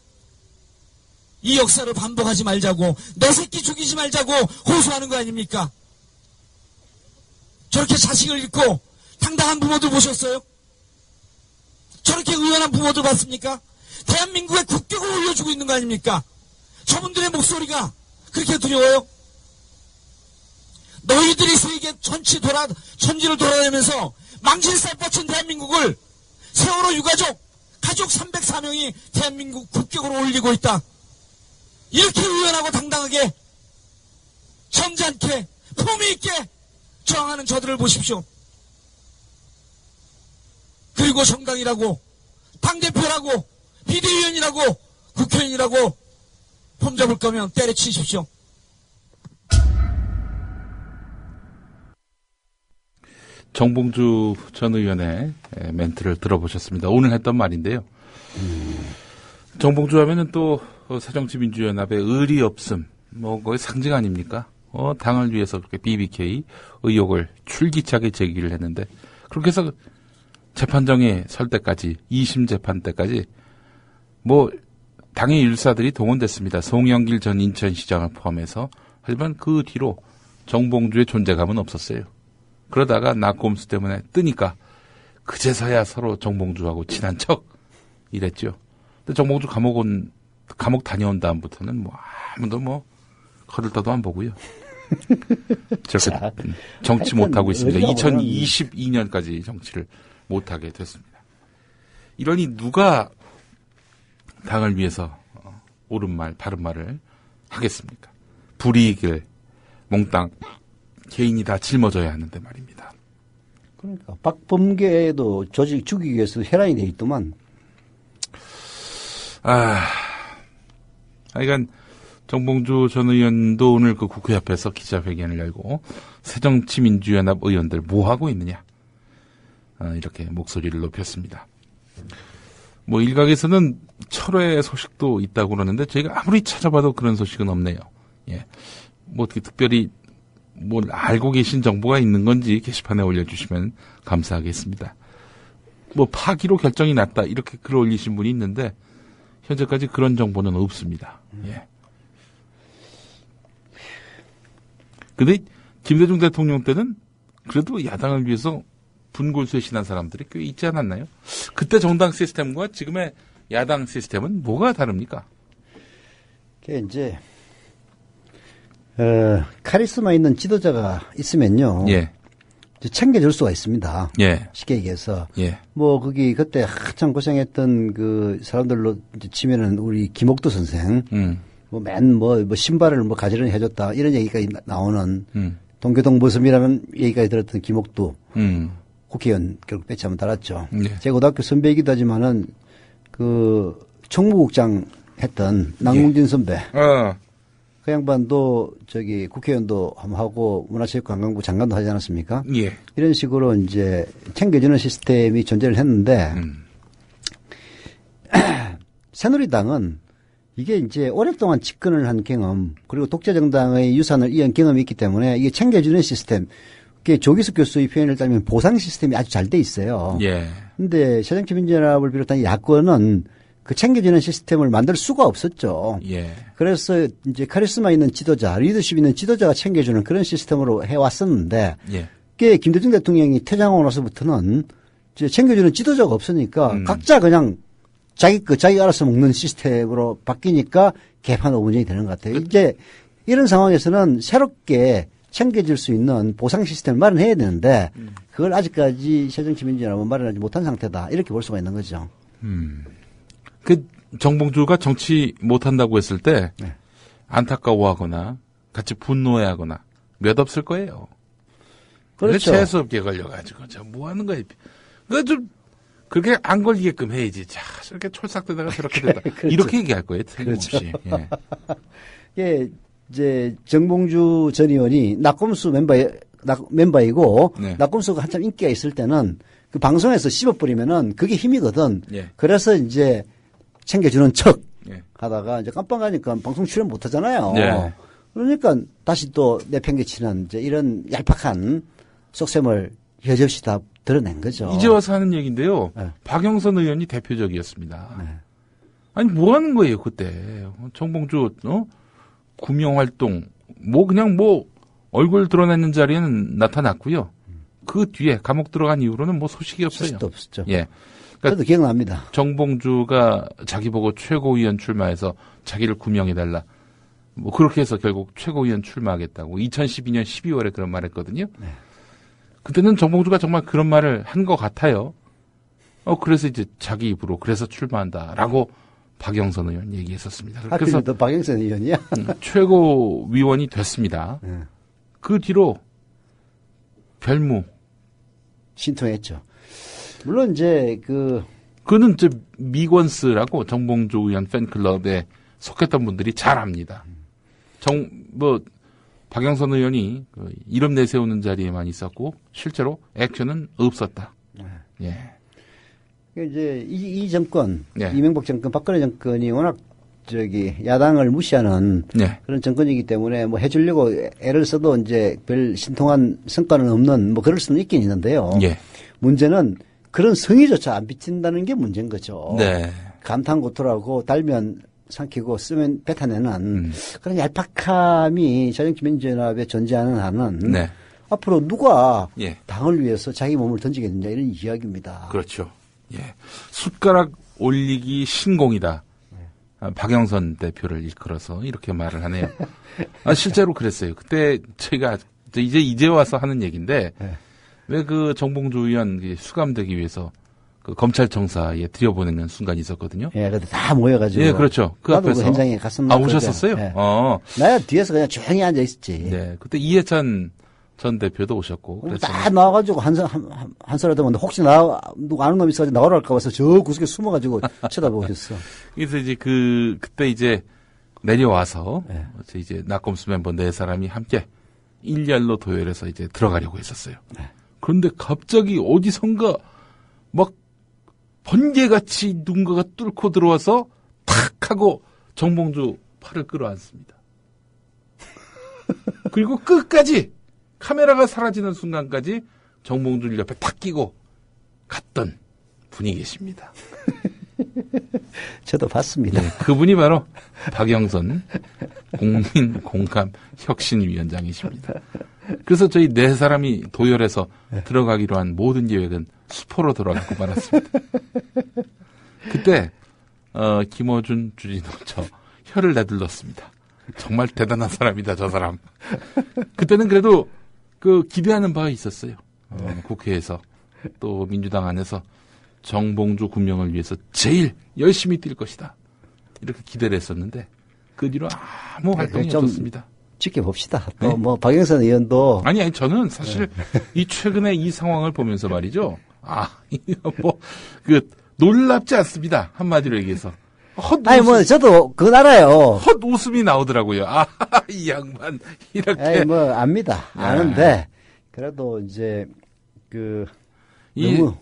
이 역사를 반복하지 말자고, 내 새끼 죽이지 말자고 호소하는 거 아닙니까? 저렇게 자식을 잃고 당당한 부모들 보셨어요? 저렇게 의연한 부모들 봤습니까? 대한민국의 국격을 올려주고 있는 거 아닙니까? 저분들의 목소리가 그렇게 두려워요? 너희들이 세계 천지를 돌아다니면서 망신살 뻗친 대한민국을 세월호 유가족, 가족 304명이 대한민국 국격으로 올리고 있다. 이렇게 의연하고 당당하게 점잖게 품위 있게 저항하는 저들을 보십시오. 그리고 정당이라고, 당대표라고, 비대위원이라고, 국회의원이라고 폼 잡을 거면 때려치십시오. 정봉주 전 의원의 멘트를 들어보셨습니다. 오늘 했던 말인데요. 정봉주 하면은 또 새정치민주연합의 의리 없음, 뭐 거의 상징 아닙니까? 당을 위해서 그렇게 BBK 의혹을 출기차게 제기를 했는데, 그렇게 해서 재판정에 설 때까지, 2심 재판 때까지, 당의 일사들이 동원됐습니다. 송영길 전 인천시장을 포함해서. 하지만 그 뒤로 정봉주의 존재감은 없었어요. 그러다가 낙곰수 때문에 뜨니까, 그제서야 서로 정봉주하고 친한 척 이랬죠. 근데 정봉주 감옥 다녀온 다음부터는 아무도 거들떠도 안 보고요. 저렇게 정치 못하고 있습니다. 2022년까지 정치를 못하게 됐습니다. 이러니 누가 당을 위해서 옳은 말, 바른 말을 하겠습니까? 불이익을 몽땅 개인이 다 짊어져야 하는데 말입니다. 그러니까 박범계도 조직 죽이기 위해서 혈안이 돼 있더만. 하여간 정봉주 전 의원도 오늘 그 국회 앞에서 기자회견을 열고 새정치민주연합 의원들 뭐 하고 있느냐, 이렇게 목소리를 높였습니다. 일각에서는 철회 소식도 있다고 그러는데 저희가 아무리 찾아봐도 그런 소식은 없네요. 예, 어떻게 특별히 알고 계신 정보가 있는 건지 게시판에 올려주시면 감사하겠습니다. 파기로 결정이 났다 이렇게 글 올리신 분이 있는데 현재까지 그런 정보는 없습니다. 예. 근데 김대중 대통령 때는 그래도 야당을 위해서 분골쇄신한 사람들이 꽤 있지 않았나요? 그때 정당 시스템과 지금의 야당 시스템은 뭐가 다릅니까? 그게 이제 카리스마 있는 지도자가 있으면요. 예. 챙겨줄 수가 있습니다. 예. 쉽게 얘기해서. 예. 거기 그때 한참 고생했던 그 사람들로 이제 치면은 우리 김옥도 선생. 신발을 가지런히 해줬다. 이런 얘기가 나오는 동교동 모습이라는 얘기까지 들었던 김옥도. 국회의원 결국 배치 한번 달았죠. 예. 제 고등학교 선배이기도 하지만은 총무국장 했던 남궁진 선배. 그 양반도 국회의원도 한번 하고 문화체육관광부 장관도 하지 않았습니까? 예. 이런 식으로 이제 챙겨주는 시스템이 존재를 했는데, 새누리당은 이게 이제 오랫동안 집권을 한 경험, 그리고 독재정당의 유산을 이은 경험이 있기 때문에 이게 챙겨주는 시스템, 그게 조기숙 교수의 표현을 따르면 보상 시스템이 아주 잘 돼 있어요. 예. 근데 새정치민주연합을 비롯한 야권은 그 챙겨주는 시스템을 만들 수가 없었죠. 예. 그래서 이제 카리스마 있는 지도자, 리더십 있는 지도자가 챙겨주는 그런 시스템으로 해왔었는데, 예. 그게 김대중 대통령이 퇴장하고 나서부터는 이제 챙겨주는 지도자가 없으니까 각자 그냥 자기가 알아서 먹는 시스템으로 바뀌니까 개판 5분쟁이 되는 것 같아요. 이제 이런 상황에서는 새롭게 챙겨줄 수 있는 보상 시스템을 마련해야 되는데, 그걸 아직까지 새정치민주연합은 마련하지 못한 상태다. 이렇게 볼 수가 있는 거죠. 정봉주가 정치 못한다고 했을 때, 안타까워하거나, 같이 분노해하거나, 몇 없을 거예요. 그렇죠. 재수없게 걸려가지고, 뭐 하는 거야. 그렇게 안 걸리게끔 해야지. 저렇게 촐싹대다가 저렇게 됐다. 그렇죠. 이렇게 얘기할 거예요, 틀림없이. 그렇죠. 예. 이제 정봉주 전 의원이 낙곰수 멤버이고, 네. 낙곰수가 한참 인기가 있을 때는 그 방송에서 씹어버리면은 그게 힘이거든. 예. 그래서 이제 챙겨주는 척 예. 하다가 이제 깜빡 가니까 방송 출연 못 하잖아요. 예. 그러니까 다시 또 내팽개치는 이제 이런 얄팍한 속셈을 여지없이 다 드러낸 거죠. 이제 와서 하는 얘기인데요. 네. 박영선 의원이 대표적이었습니다. 네. 아니, 뭐 하는 거예요, 그때. 정봉주, 구명활동, 얼굴 드러내는 자리에는 나타났고요. 그 뒤에 감옥 들어간 이후로는 소식이 없어요. 소식도 없었죠. 예. 저도 기억납니다. 정봉주가 자기 보고 최고위원 출마해서 자기를 구명해달라. 그렇게 해서 결국 최고위원 출마하겠다고 2012년 12월에 그런 말 했거든요. 네. 그때는 정봉주가 정말 그런 말을 한 것 같아요. 그래서 이제 자기 입으로 그래서 출마한다라고 박영선 의원 얘기했었습니다. 그래서 또 박영선 의원이야? 최고위원이 됐습니다. 그 뒤로 별무 신통했죠. 물론 이제 그는 이제 미권스라고 정봉주 의원 팬클럽에 속했던 분들이 잘 압니다. 박영선 의원이 이름 내세우는 자리에만 있었고 실제로 액션은 없었다. 예. 이제 이 정권, 예. 이명박 정권, 박근혜 정권이 워낙 야당을 무시하는 네. 그런 정권이기 때문에 뭐 해주려고 애를 써도 이제 별 신통한 성과는 없는 뭐 그럴 수는 있긴 있는데요. 예. 문제는 그런 성의조차 안 비친다는 게 문제인 거죠. 네. 감탄고토라고 달면 삼키고 쓰면 뱉어내는 그런 얄팍함이 자유민주연합에 존재하는 한은 네. 앞으로 누가 예. 당을 위해서 자기 몸을 던지겠느냐 이런 이야기입니다. 그렇죠. 예. 숟가락 올리기 신공이다. 박영선 대표를 일컬어서 이렇게 말을 하네요. 실제로 그랬어요. 그때 저희가 이제 와서 하는 얘기인데 네. 왜 그 정봉주 의원 수감되기 위해서 그 검찰청사에 들여보내는 순간이 있었거든요. 예, 근데 다 모여가지고. 예, 그렇죠. 그 나도 앞에서 그 현장에 갔었나. 오셨었어요? 네. 나야 뒤에서 그냥 조용히 앉아 있었지. 네, 그때 이해찬 전 대표도 오셨고. 그래서 딱 나와가지고 한소리 하면 혹시 누가 아는 놈이 있어가지고 나오라 할까 봐서 저 구석에 숨어가지고 쳐다보고 있었어. 그래서 이제 그때 이제 내려와서 이제 낙검수 멤버 4사람이 함께 일렬로 도열해서 이제 들어가려고 했었어요. 네. 그런데 갑자기 어디선가 막 번개같이 누군가가 뚫고 들어와서 탁 하고 정봉주 팔을 끌어안습니다. 그리고 끝까지 카메라가 사라지는 순간까지 정봉주를 옆에 탁 끼고 갔던 분이 계십니다. 저도 봤습니다. 네, 그분이 바로 박영선 국민공감혁신위원장이십니다. 그래서 저희 4사람이 도열해서 들어가기로 한 모든 계획은 수포로 돌아가고 말았습니다. 그때 김어준 주진우 저 혀를 내둘렀습니다. 정말 대단한 사람이다 저 사람. 그때는 그래도 기대하는 바가 있었어요. 국회에서 또 민주당 안에서 정봉주 군명을 위해서 제일 열심히 뛸 것이다. 이렇게 기대를 했었는데 그 뒤로 아무 활동이 없었습니다. 지켜봅시다. 네? 또 뭐 박영선 의원도 아니 저는 사실 이 최근에 이 상황을 보면서 말이죠. 이거 놀랍지 않습니다. 한마디로 얘기해서. 아니 뭐 저도 그거 알아요. 헛 웃음이 나오더라고요. 이 양반 이렇게. 아니 뭐 압니다. 아는데 그래도 이제 너무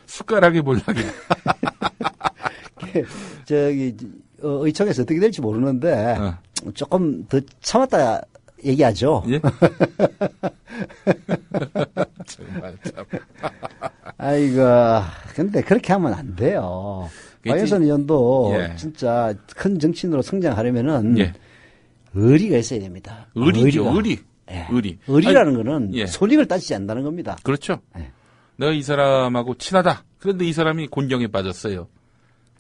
숟가락에 몰락이. 의총에서 어떻게 될지 모르는데 조금 더 참았다 얘기하죠. 예? 정말 참. 아이고, 근데 그렇게 하면 안 돼요. 박영선 의원도 진짜 큰 정치인으로 성장하려면은 의리가 있어야 됩니다. 의리죠, 의리. 의리라는 거는 손익을 따지지 않는다는 겁니다. 그렇죠. 내가 이 사람하고 친하다. 그런데 이 사람이 곤경에 빠졌어요.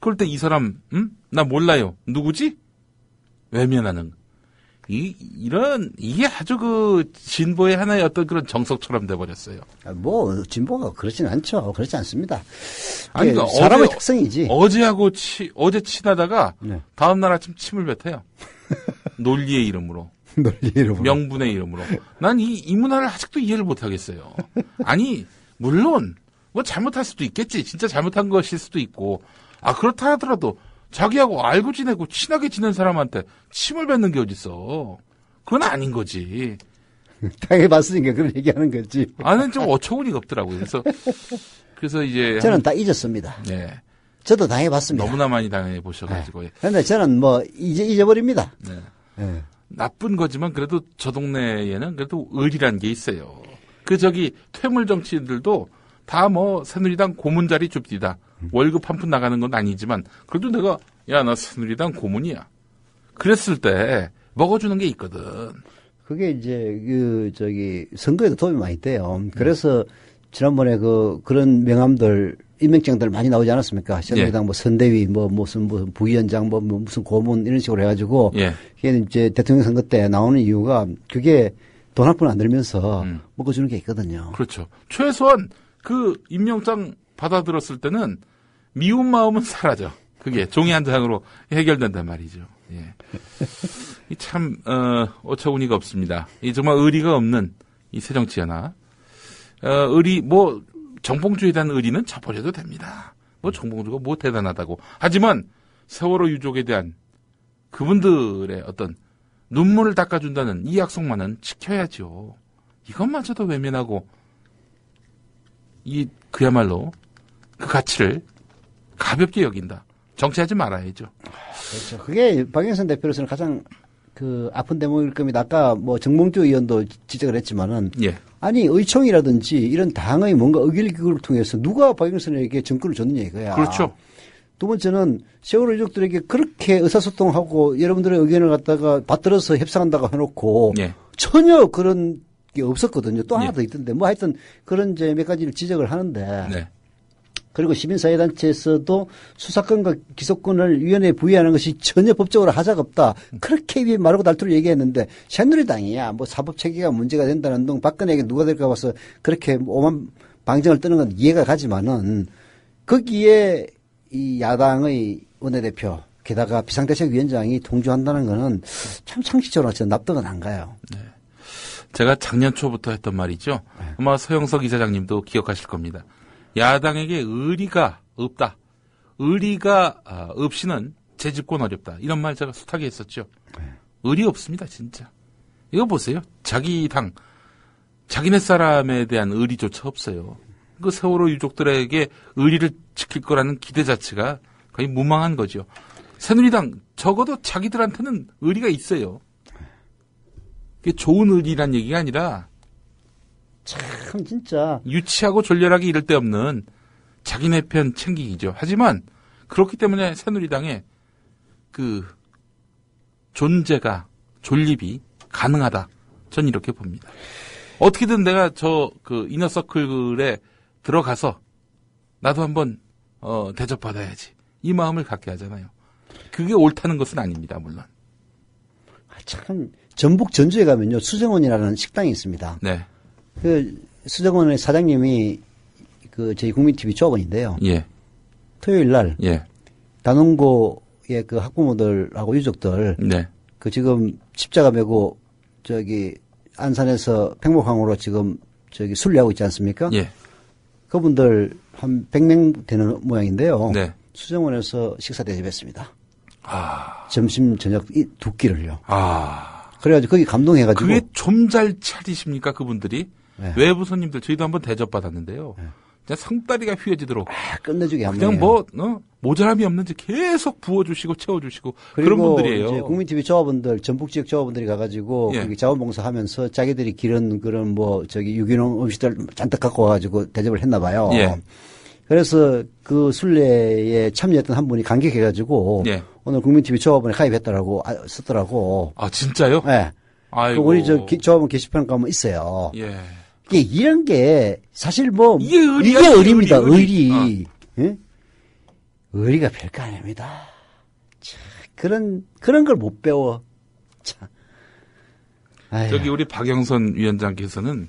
그럴 때 이 사람, 나 몰라요. 누구지? 외면하는. 이게 아주 진보의 하나의 어떤 그런 정석처럼 돼버렸어요. 뭐, 진보가 그렇진 않죠. 그렇지 않습니다. 아니, 그러니까 사람의 특성이지. 어제 친하다가 다음날 아침 침을 뱉어요. 논리의 이름으로. 논리의 이름으로. 명분의 이름으로. 난 이 문화를 아직도 이해를 못 하겠어요. 아니, 물론, 뭐 잘못할 수도 있겠지. 진짜 잘못한 것일 수도 있고. 그렇다 하더라도 자기하고 알고 지내고 친하게 지낸 사람한테 침을 뱉는 게 어딨어. 그건 아닌 거지. 당해봤으니까 그런 얘기하는 거지. 나는 좀 어처구니가 없더라고요. 그래서 이제. 저는 다 잊었습니다. 네. 저도 당해봤습니다. 너무나 많이 당해보셔가지고. 그런데 저는 뭐, 잊어버립니다. 네. 나쁜 거지만 그래도 저 동네에는 그래도 의리란 게 있어요. 퇴물 정치인들도 다 새누리당 고문자리 줍디다. 월급 한 푼 나가는 건 아니지만 그래도 내가 나 새누리당 고문이야. 그랬을 때 먹어주는 게 있거든. 그게 이제 선거에도 도움이 많이 돼요. 그래서 지난번에 그런 명함들 임명장들 많이 나오지 않았습니까? 새누리당 선대위 무슨 부위원장 무슨 고문 이런 식으로 해가지고 그게 이제 대통령 선거 때 나오는 이유가 그게 돈 한 푼 안 들면서 먹어주는 게 있거든요. 그렇죠. 최소한 임명장 받아들었을 때는 미운 마음은 사라져. 그게 종이 한 장으로 해결된단 말이죠. 예. 참 어처구니가 없습니다. 정말 의리가 없는 이 새정치연합. 정봉주에 대한 의리는 쳐버려도 됩니다. 정봉주가 대단하다고. 하지만 세월호 유족에 대한 그분들의 어떤 눈물을 닦아준다는 이 약속만은 지켜야죠. 이것마저도 외면하고 그야말로 그 가치를 가볍게 여긴다. 정치하지 말아야죠. 그렇죠. 그게 박영선 대표로서는 가장 그 아픈 대목일 겁니다. 아까 뭐 정몽주 의원도 지적을 했지만은 예. 아니 의총이라든지 이런 당의 뭔가 의결기구를 통해서 누가 박영선에게 정권을 줬느냐 이거야. 그렇죠. 두 번째는 세월호 유족들에게 그렇게 의사소통하고 여러분들의 의견을 갖다가 받들어서 협상한다고 해놓고 예. 전혀 그런 게 없었거든요. 또 하나 예. 더 있던데 뭐 하여튼 그런 이제 몇 가지를 지적을 하는데 네. 그리고 시민사회단체에서도 수사권과 기소권을 위원회에 부여하는 것이 전혀 법적으로 하자가 없다. 그렇게 말하고 달투를 얘기했는데 새누리당이야 뭐 사법체계가 문제가 된다는 둥 박근혜에게 누가 될까 봐서 그렇게 오만 방정을 뜨는 건 이해가 가지만은 거기에 이 야당의 원내대표 게다가 비상대책위원장이 동조한다는 거는 참 상식적으로 저는 납득은 안 가요. 네. 제가 작년 초부터 했던 말이죠. 아마 서영석 이사장님도 기억하실 겁니다. 야당에게 의리가 없다. 의리가 없이는 재집권 어렵다. 이런 말 제가 숱하게 했었죠. 의리 없습니다, 진짜. 이거 보세요. 자기 당, 자기네 사람에 대한 의리조차 없어요. 그 세월호 유족들에게 의리를 지킬 거라는 기대 자체가 거의 무망한 거죠. 새누리당 적어도 자기들한테는 의리가 있어요. 그게 좋은 의리란 얘기가 아니라 참 진짜 유치하고 졸렬하게 이럴 데 없는 자기네 편 챙기기죠. 하지만 그렇기 때문에 새누리당의 그 존재가 존립이 가능하다. 전 이렇게 봅니다. 어떻게든 내가 저 그 이너서클에 들어가서 나도 한번 대접받아야지. 이 마음을 갖게 하잖아요. 그게 옳다는 것은 아닙니다. 물론. 참 전북 전주에 가면요 수정원이라는 식당이 있습니다. 네. 그 수정원의 사장님이 그 저희 국민TV 조합원인데요. 예. 토요일 날 예. 단원고의 그 학부모들하고 유족들 네. 그 지금 십자가 메고 저기 안산에서 팽목항으로 지금 저기 순례하고 있지 않습니까? 예. 그분들 한 100명 되는 모양인데요. 네. 수정원에서 식사 대접했습니다. 아. 점심 저녁 이 두 끼를요. 아. 그래가지고 거기 감동해가지고. 그게 좀 잘 차리십니까 그분들이? 네. 외부 손님들 저희도 한번 대접받았는데요. 네. 그냥 상다리가 휘어지도록. 끝내주게 한 그냥 뭐 모자람이 없는지 계속 부어주시고 채워주시고 그런 분들이에요. 이제 국민TV 조합원들 전북 지역 조합원들이 가가지고 예. 거기 자원봉사하면서 자기들이 기른 그런 뭐 저기 유기농 음식들 잔뜩 갖고 와가지고 대접을 했나 봐요. 예. 그래서 그 순례에 참여했던 한 분이 감격해가지고 예. 오늘 국민TV 조합원에 가입했다라고 썼더라고. 아 진짜요? 네. 아이고. 우리 저 조합원 게시판 가면 있어요. 예. 이런 게 사실 뭐 이게 의리입니다. 의리. 어. 의리가 별거 아닙니다. 참, 그런 걸 못 배워. 참. 저기 우리 박영선 위원장께서는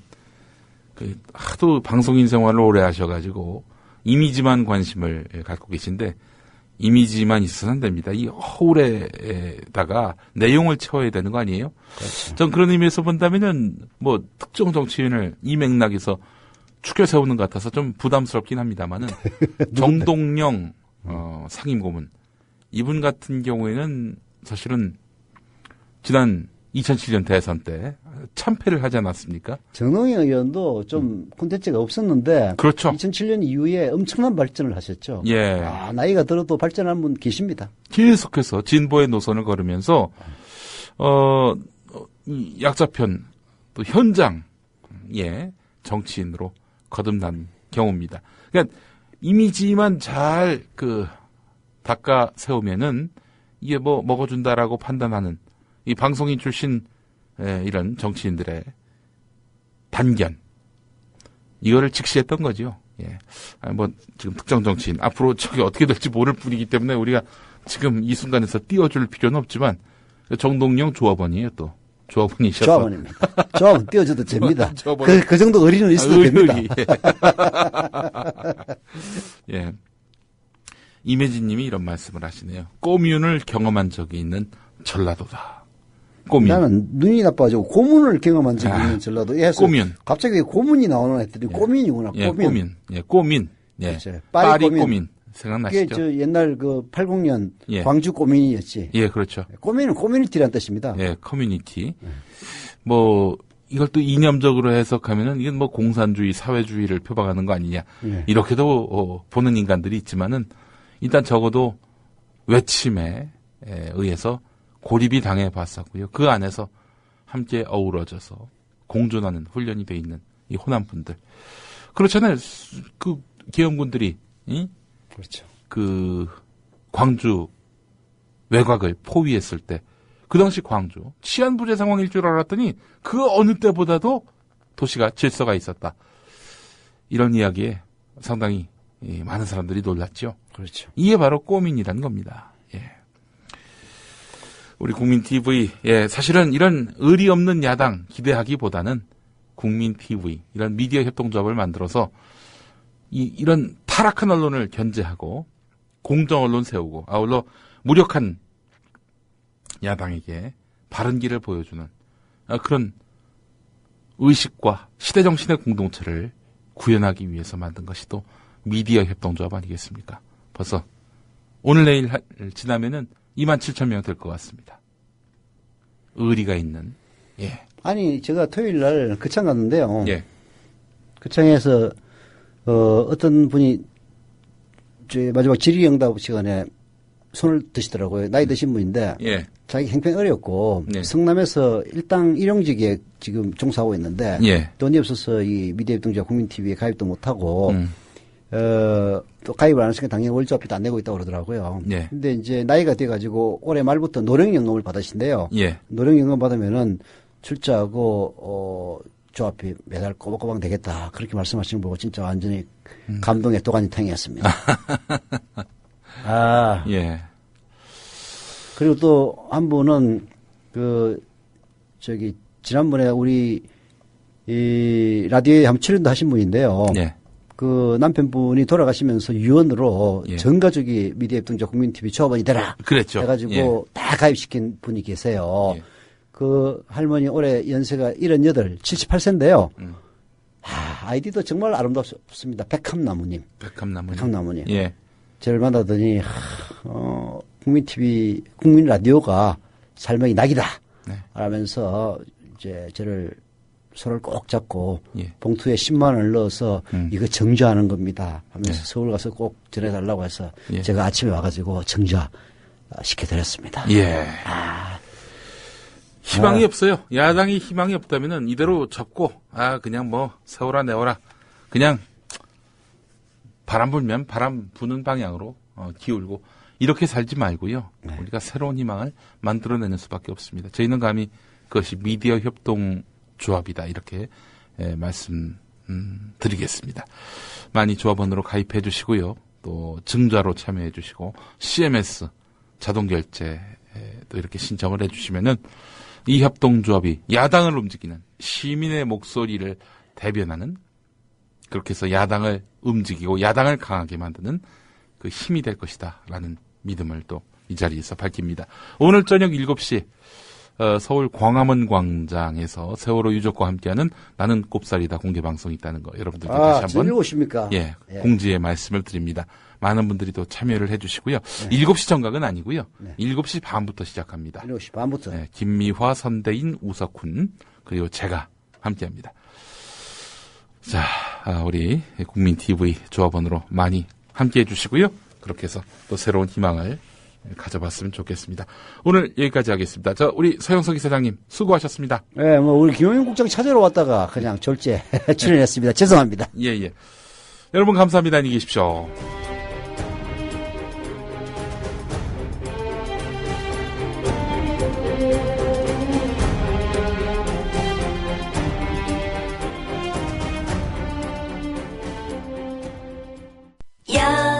그 하도 방송인 생활을 오래 하셔가지고 이미지만 관심을 갖고 계신데 이미지만 있어서는 안 됩니다. 이 허울에다가 내용을 채워야 되는 거 아니에요? 그렇죠. 전 그런 의미에서 본다면은 뭐 특정 정치인을 이 맥락에서 추켜 세우는 것 같아서 좀 부담스럽긴 합니다만은 정동영 상임고문 이분 같은 경우에는 사실은 지난 2007년 대선 때 참패를 하지 않았습니까? 정동영 의원도 좀 콘텐츠가 없었는데 그렇죠. 2007년 이후에 엄청난 발전을 하셨죠. 예. 나이가 들어도 발전한 분 계십니다. 계속해서 진보의 노선을 걸으면서 이 약자편 또 현장의 정치인으로 거듭난 경우입니다. 그러니까 이미지만 잘 닦아 세우면은 이게 뭐 먹어준다라고 판단하는 이 방송인 출신 이런 정치인들의 단견 이거를 직시했던 거죠. 예. 뭐 지금 특정 정치인 앞으로 저기 어떻게 될지 모를 뿐이기 때문에 우리가 지금 이 순간에서 띄워줄 필요는 없지만 정동영 조합원이에요 또. 조합원이셔서. 조합원입니다. 조합원 띄워줘도 됩니다. 그 정도 의리는 있어도 됩니다. 예. 임혜진 님이 이런 말씀을 하시네요. 꼬뮌을 경험한 적이 있는 전라도다. 꼬뮌. 나는 눈이 나빠가지고 고문을 경험한 적이 있는 전라도. 꼬뮌. 갑자기 고문이 나오나 했더니 꼬민이구나. 예, 꼬민. 예, 꼬민. 예. 그렇죠. 파리 꼬민. 생각나시죠? 그게 저 옛날 80년 광주 꼬민이었지. 예, 그렇죠. 꼬민은 커뮤니티라는 뜻입니다. 예, 커뮤니티. 뭐 이걸 또 이념적으로 해석하면은 이건 뭐 공산주의, 사회주의를 표방하는 거 아니냐. 이렇게도 보는 인간들이 있지만은 일단 적어도 외침에 의해서 고립이 당해봤었고요. 그 안에서 함께 어우러져서 공존하는 훈련이 돼 있는 이 호남분들. 그렇잖아요. 그 계엄군들이 그렇죠. 그 광주 외곽을 포위했을 때 그 당시 광주 치안부재 상황일 줄 알았더니 그 어느 때보다도 도시가 질서가 있었다. 이런 이야기에 상당히 많은 사람들이 놀랐죠. 그렇죠. 이게 바로 꼬민이라는 겁니다. 예. 우리 국민TV, 사실은 이런 의리 없는 야당 기대하기보다는 국민TV, 이런 미디어 협동조합을 만들어서 이런 타락한 언론을 견제하고 공정 언론 세우고 아울러 무력한 야당에게 바른 길을 보여주는 그런 의식과 시대정신의 공동체를 구현하기 위해서 만든 것이 또 미디어 협동조합 아니겠습니까? 벌써 오늘 내일 지나면은 27,000명 될 것 같습니다. 의리가 있는. 예. 아니 제가 토요일 날 거창 갔는데요. 예. 거창에서 어떤 분이 마지막 질의응답 시간에 손을 드시더라고요. 나이 드신 분인데 예. 자기 형편이 어렵고 네. 성남에서 일당 일용직에 지금 종사하고 있는데 예. 돈이 없어서 이 미디어 협동조합 국민TV에 가입도 못하고 또 가입을 안 했으니까 당연히 월조합비도 안 내고 있다고 그러더라고요. 예. 근데 이제 나이가 돼가지고 올해 말부터 노령연금을 받으신대요. 예. 노령연금 받으면은 출자하고 조합비 매달 꼬박꼬박 내겠다. 그렇게 말씀하시는 거 보고 진짜 완전히 감동의 도가니탕이었습니다. 아. 예. 그리고 또 한 분은 지난번에 우리 이 라디오에 한번 출연도 하신 분인데요. 예. 그 남편분이 돌아가시면서 유언으로 예. 전 가족이 미디어 협동조합 국민TV 조합원이 되라. 그랬죠. 해가지고 예. 다 가입시킨 분이 계세요. 예. 그 할머니 올해 연세가 78, 78세인데요. 아이디도 정말 아름답습니다. 백합나무님. 백합나무님. 예. 저를 만나더니 국민TV 국민 라디오가 삶의 낙이다. 네. 라면서 이제 저를 손을 꼭 잡고 예. 봉투에 10만 원을 넣어서 이거 정주하는 겁니다 하면서 예. 서울 가서 꼭 전해달라고 해서 예. 제가 아침에 와가지고 정자 시켜드렸습니다. 예. 희망이 없어요. 야당이 희망이 없다면은 이대로 접고 그냥 뭐 세워라 내워라 그냥 바람 불면 바람 부는 방향으로 기울고 이렇게 살지 말고요. 네. 우리가 새로운 희망을 만들어내는 수밖에 없습니다. 저희는 감히 그것이 미디어 협동조합이다 이렇게 말씀드리겠습니다. 많이 조합원으로 가입해 주시고요. 또 증자로 참여해 주시고 CMS 자동결제도 이렇게 신청을 해 주시면은 이 협동조합이 야당을 움직이는 시민의 목소리를 대변하는 그렇게 해서 야당을 움직이고 야당을 강하게 만드는 그 힘이 될 것이다라는 믿음을 또 이 자리에서 밝힙니다. 오늘 저녁 7시 서울 광화문 광장에서 세월호 유족과 함께하는 나는 꼽살이다 공개방송이 있다는 거 여러분들께 다시 한번 오십니까? 예, 공지의 말씀을 드립니다. 많은 분들이 또 참여를 해주시고요. 7시 정각은 아니고요. 7시 반부터 시작합니다. 7시 반부터. 네, 김미화, 선대인, 우석훈 그리고 제가 함께합니다. 자, 우리 국민TV 조합원으로 많이 함께해 주시고요. 그렇게 해서 또 새로운 희망을 가져봤으면 좋겠습니다. 오늘 여기까지 하겠습니다. 우리 서영석 이사장님 수고하셨습니다. 네, 우리 김용현 국장 찾으러 왔다가 그냥 졸제 출연했습니다. 죄송합니다. 예. 여러분 감사합니다. 안녕히 계십시오. 야